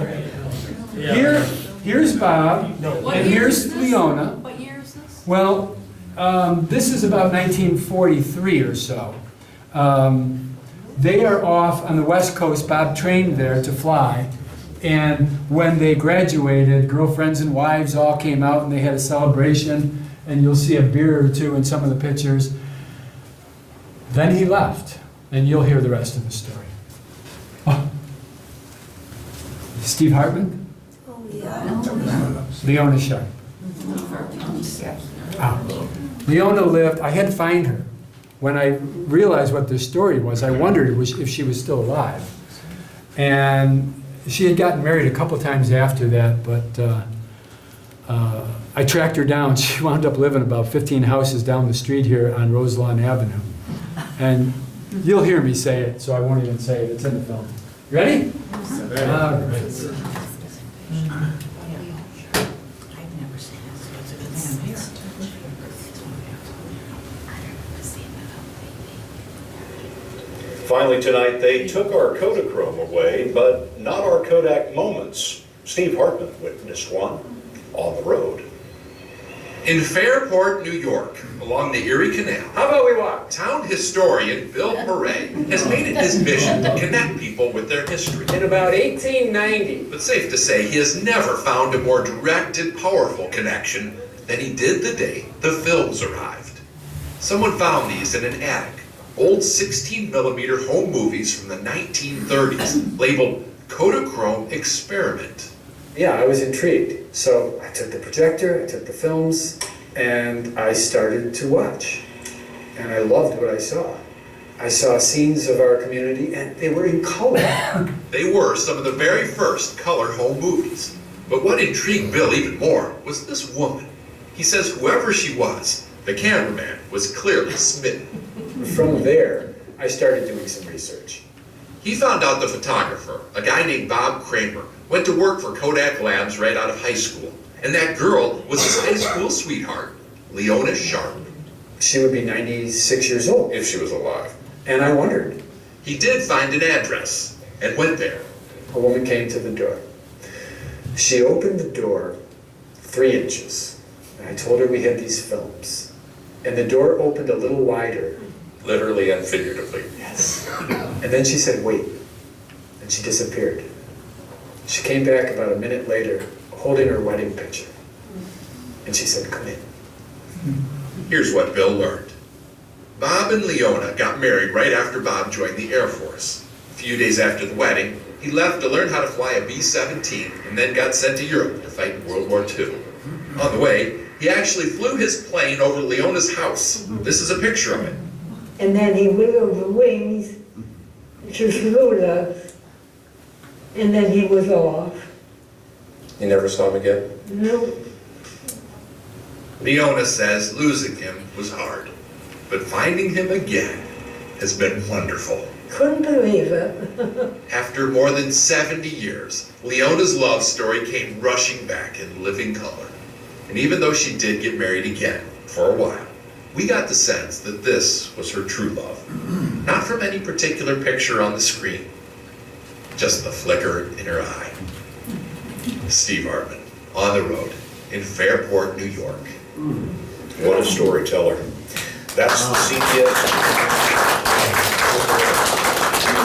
Here's Bob, and here's Leona. What year is this? Well, this is about 1943 or so. They are off on the West Coast. Bob trained there to fly. And when they graduated, girlfriends and wives all came out and they had a celebration. And you'll see a beer or two in some of the pictures. Then he left. And you'll hear the rest of the story. Oh. Steve Hartman? Oh, yeah. Leona Sharp. Leona lived, I had to find her. When I realized what this story was, I wondered if she was still alive. And she had gotten married a couple times after that, but I tracked her down. She wound up living about 15 houses down the street here on Roselawn Avenue. And you'll hear me say it, so I won't even say it. It's in the film. You ready? All right. Finally tonight, they took our Kodachrome away, but not our Kodak moments. Steve Hartman witnessed one on the road. In Fairport, New York, along the Erie Canal, How about we walk? town historian Bill Poray has made it his mission to connect people with their history. In about 1890. But safe to say, he has never found a more direct and powerful connection than he did the day the films arrived. Someone found these in an attic. Old 16mm home movies from the 1930s, labeled Kodachrome Experiment. Yeah, I was intrigued. So I took the projector, I took the films, and I started to watch. And I loved what I saw. I saw scenes of our community, and they were in color. They were some of the very first color home movies. But what intrigued Bill even more was this woman. He says whoever she was, the cameraman was clearly smitten. From there, I started doing some research. He found out the photographer, a guy named Bob Kramer, went to work for Kodak Labs right out of high school. And that girl was his high school sweetheart, Leona Sharp. She would be 96 years old. If she was alive. And I wondered. He did find an address and went there. A woman came to the door. She opened the door 3 inches. And I told her we had these films. And the door opened a little wider. Literally and figuratively. Yes. And then she said, "Wait." And she disappeared. She came back about a minute later holding her wedding picture. And she said, "Come in." Here's what Bill learned. Bob and Leona got married right after Bob joined the Air Force. A few days after the wedding, he left to learn how to fly a B-17 and then got sent to Europe to fight in World War II. On the way, he actually flew his plane over Leona's house. This is a picture of it. And then he wiggled the wings to salute us, and then he was off. You never saw him again? Nope. Leona says losing him was hard, but finding him again has been wonderful. Couldn't believe it. After more than 70 years, Leona's love story came rushing back in living color. And even though she did get married again for a while, we got the sense that this was her true love. Not from any particular picture on the screen, just the flicker in her eye. Steve Hartman, on the road in Fairport, New York. What a storyteller. That's the CPS.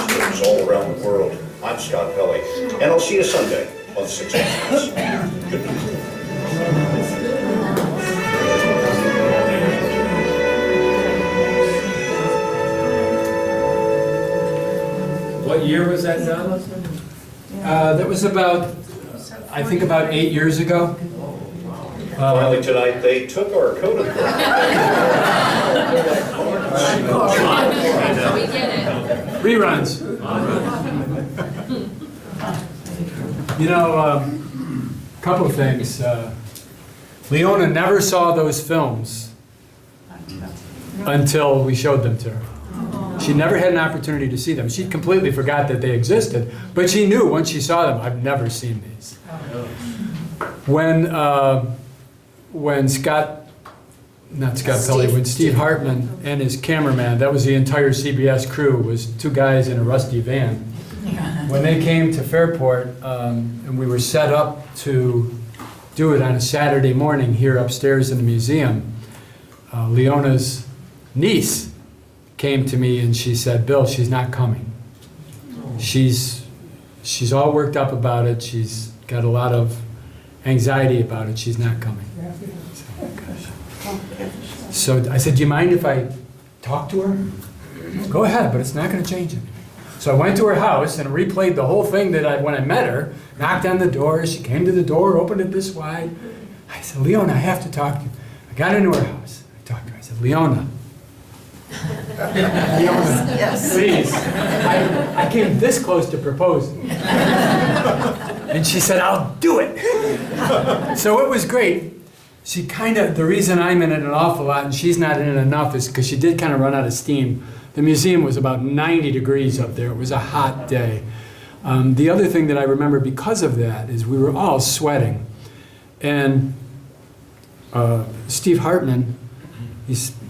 Museums all around the world. I'm Scott Pelley, and I'll see you Sunday on 6 Good night. What year was that done? That was about, I think about 8 years ago. Finally tonight, they took our Kodachrome. We get it. Reruns. You know, couple of things. Leona never saw those films until we showed them to her. She never had an opportunity to see them. She completely forgot that they existed, but she knew once she saw them, I've never seen these. When Steve Hartman and his cameraman, that was the entire CBS crew, was two guys in a rusty van. When they came to Fairport, and we were set up to do it on a Saturday morning here upstairs in the museum, Leona's niece came to me and she said, "Bill, she's not coming. She's all worked up about it. She's got a lot of anxiety about it. She's not coming." So I said, "Do you mind if I talk to her?" "Go ahead, but it's not going to change it." So I went to her house and replayed the whole thing when I met her, knocked on the door, she came to the door, opened it this wide. I said, "Leona, I have to talk to you." I got into her house, I talked to her, I said, "Leona, Yes. please." I came this close to proposing. And she said, "I'll do it." So it was great. She the reason I'm in it an awful lot and she's not in it enough is because she did kind of run out of steam. The museum was about 90 degrees up there. It was a hot day. The other thing that I remember because of that is we were all sweating. And Steve Hartman,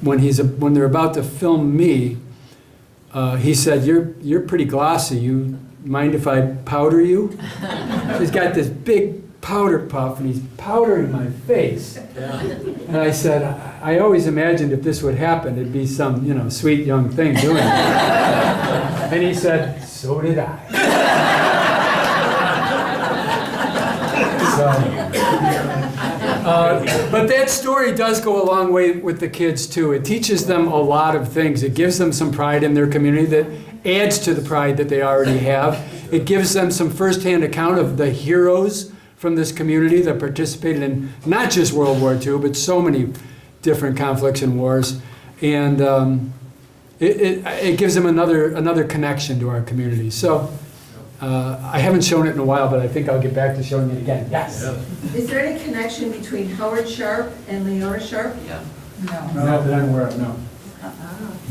when they're about to film me, he said, "You're pretty glossy. You mind if I powder you?" He's got this big powder puff and he's powdering my face. And I said, I always imagined if this would happen, it'd be some, sweet young thing doing it. And he said, "So did I." But that story does go a long way with the kids too. It teaches them a lot of things. It gives them some pride in their community that adds to the pride that they already have. It gives them some firsthand account of the heroes from this community that participated in not just World War II, but so many different conflicts and wars. And it gives them another connection to our community. So I haven't shown it in a while, but I think I'll get back to showing it again. Yes? Is there any connection between Howard Sharp and Leona Sharp? Not that I'm aware of, no.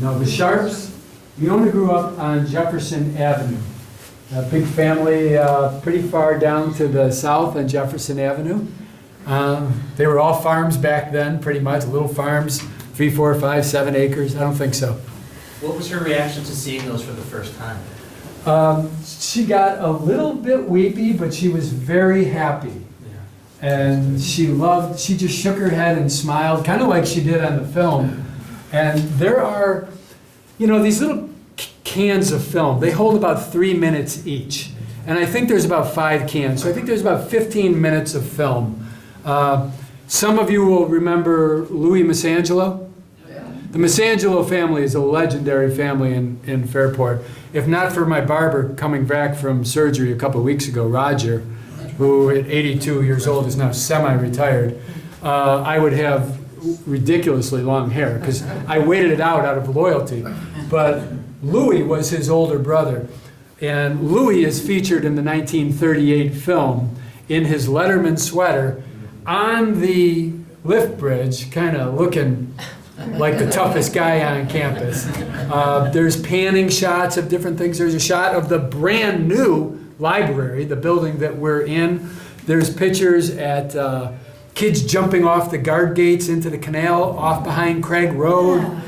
No, the Sharps, Leona grew up on Jefferson Avenue. A big family, pretty far down to the south on Jefferson Avenue. They were all farms back then, pretty much, little farms, 3, 4, 5, 7 acres. I don't think so. What was her reaction to seeing those for the first time? She got a little bit weepy, but she was very happy. And she just shook her head and smiled, kind of like she did on the film. And there are, these little cans of film. They hold about 3 minutes each. and I think there's about 5 cans. So I think there's about 15 minutes of film. Some of you will remember Louis Masangelo. The Masangelo family is a legendary family in Fairport. If not for my barber coming back from surgery a couple of weeks ago, Roger, who at 82 years old is now semi-retired, I would have ridiculously long hair because I waited it out of loyalty. But Louis was his older brother. And Louis is featured in the 1938 film in his Letterman sweater on the lift bridge, kind of looking like the toughest guy on campus. There's panning shots of different things. There's a shot of the brand new library, the building that we're in. There's pictures at kids jumping off the guard gates into the canal off behind Craig Road.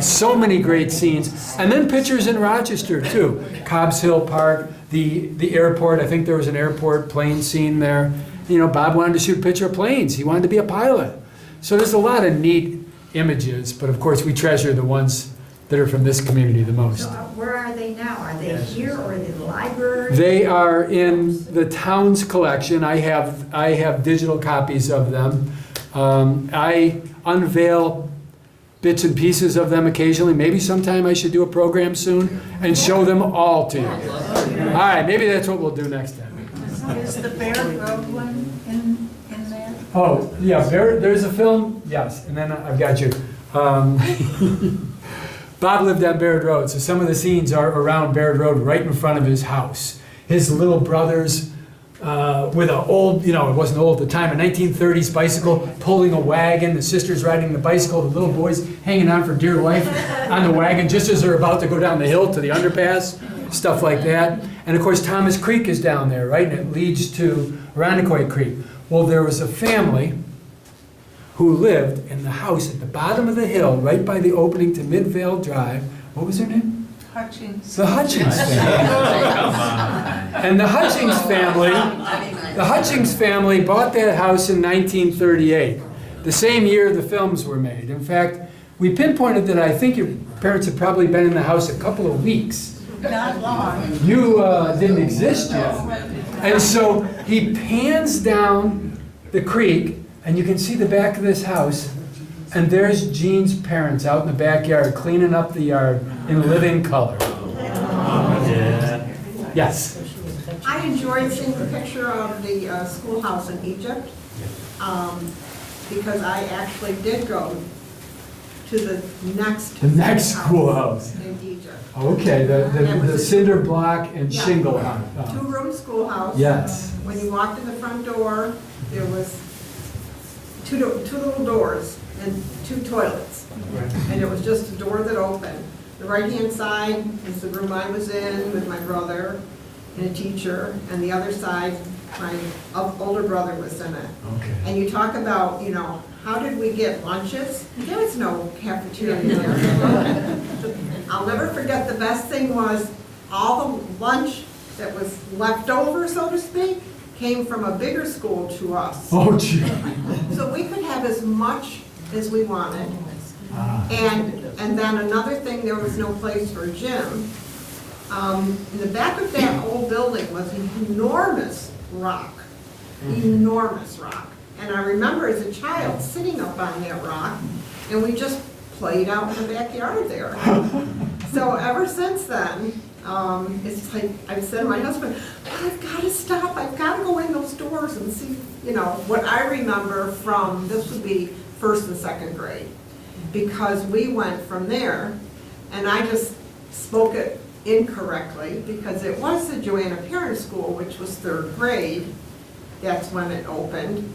So many great scenes. And then pictures in Rochester too. Cobbs Hill Park, the airport. I think there was an airport plane scene there. You know, Bob wanted to shoot a picture of planes. He wanted to be a pilot. So there's a lot of neat images, but of course we treasure the ones that are from this community the most. So where are they now? Are they here or in the library? They are in the town's collection. I have digital copies of them. I unveil bits and pieces of them occasionally. Maybe sometime I should do a program soon and show them all to you. All right, maybe that's what we'll do next time. Is the Bear Road one in there? Oh, yeah, there's a film, yes, and then I've got you. Bob lived on Baird Road, so some of the scenes are around Baird Road right in front of his house. His little brothers with an old, it wasn't old at the time, a 1930s bicycle pulling a wagon, the sisters riding the bicycle, the little boys hanging on for dear life on the wagon just as they're about to go down the hill to the underpass, stuff like that. And of course Thomas Creek is down there, right, and it leads to Irondequoit Creek. Well, there was a family who lived in the house at the bottom of the hill, right by the opening to Midvale Drive. What was their name? Hutchings. The Hutchings family. And the Hutchings family bought that house in 1938, the same year the films were made. In fact, we pinpointed that I think your parents had probably been in the house a couple of weeks. Not long. You didn't exist yet. And so he pans down the creek, and you can see the back of this house, and there's Jean's parents out in the backyard cleaning up the yard in living color. Yes? I enjoyed seeing the picture of the schoolhouse in Egypt because I actually did go to the next schoolhouse in Egypt. Okay, the cinder block and Yeah. shingle house. Two-room schoolhouse. Yes. When you walked in the front door, there was two little doors and 2 toilets. And it was just a door that opened. The right-hand side is the room I was in with my brother and a teacher, and the other side, my older brother was in it. Okay. And you talk about, how did we get lunches? There was no cafeteria there. I'll never forget, the best thing was all the lunch that was left over, so to speak, came from a bigger school to us. Oh, gee. So we could have as much as we wanted. And then another thing, there was no place for a gym. In the back of that old building was an enormous rock. Enormous rock. And I remember as a child sitting up on that rock, and we just played out in the backyard there. So ever since then, it's like I've said to my husband, I've got to stop, I've got to go in those doors and see, what I remember from, this would be 1st and 2nd grade. Because we went from there, and I just spoke it incorrectly, because it was the Joanna Parent School, which was 3rd grade. That's when it opened.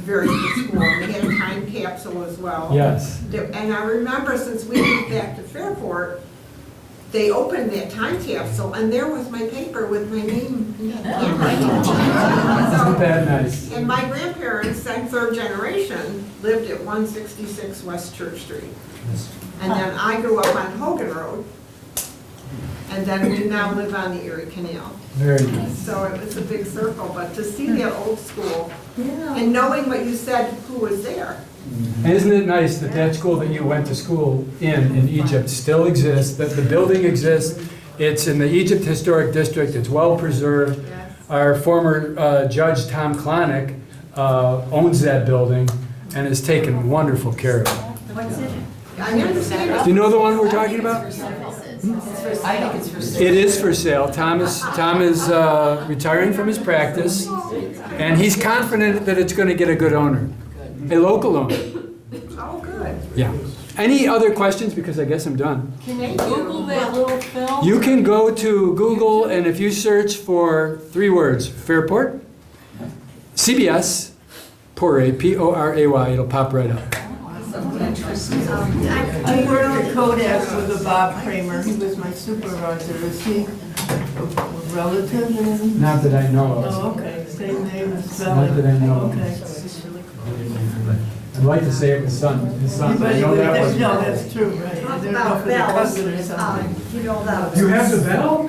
Very good school. They had a time capsule as well. Yes. And I remember, since we moved back to Fairport, they opened that time capsule, and there was my paper with my name and handwriting. Isn't that nice? And my grandparents, I'm 3rd generation, lived at 166 West Church Street. And then I grew up on Hogan Road, and then we now live on the Erie Canal. Very nice. So it was a big circle, but to see that old school, and knowing what you said, who was there. And isn't it nice that that school that you went to school in Egypt still exists, that the building exists, It's in the Egypt Historic District. It's well preserved. Our former Judge Tom Klonick owns that building and has taken wonderful care of it. What's in it? I understand. Do you know the one we're talking about? I think it's for sale. It is for sale. Tom is retiring from his practice, and he's confident that it's going to get a good owner, a local owner. Oh, good. Yeah. Any other questions? Because I guess I'm done. Can they Google that little film? You can go to Google, and if you search for 3 words, Fairport, CBS, Poray, P-O-R-A-Y, it'll pop right up. I worked at Kodak with a Bob Kramer. He was my supervisor. Is he a relative? Not that I know of. Oh, okay. Same name as Not that I know of. Okay. I'd like to say it was his son. but I know that was. No, that's true, right. Talk They're about roughly a bells. cousin or something. You know that. You have the bell?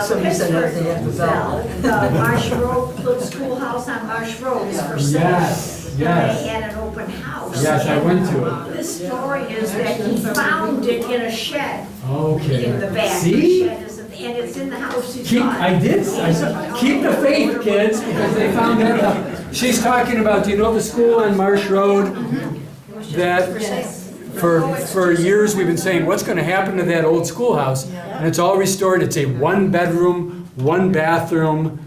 Somebody said that they have the bell. The Marsh Road, little schoolhouse on Marsh Road is for sale. Yes, yes. They had an open house. Yes, I went to it. The story is that he found it in a shed Okay. in the back. See? The shed is, and it's in the house he's got. I said, keep the faith, kids, because they found that out. She's talking about, do you know the school on Marsh Road? That for years we've been saying, what's going to happen to that old schoolhouse? And it's all restored. It's a 1-bedroom, 1-bathroom.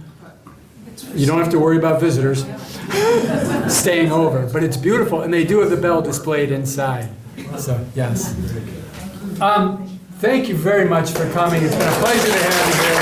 You don't have to worry about visitors staying over, but it's beautiful. And they do have the bell displayed inside. So, yes. Thank you very much for coming. It's been a pleasure to have you here.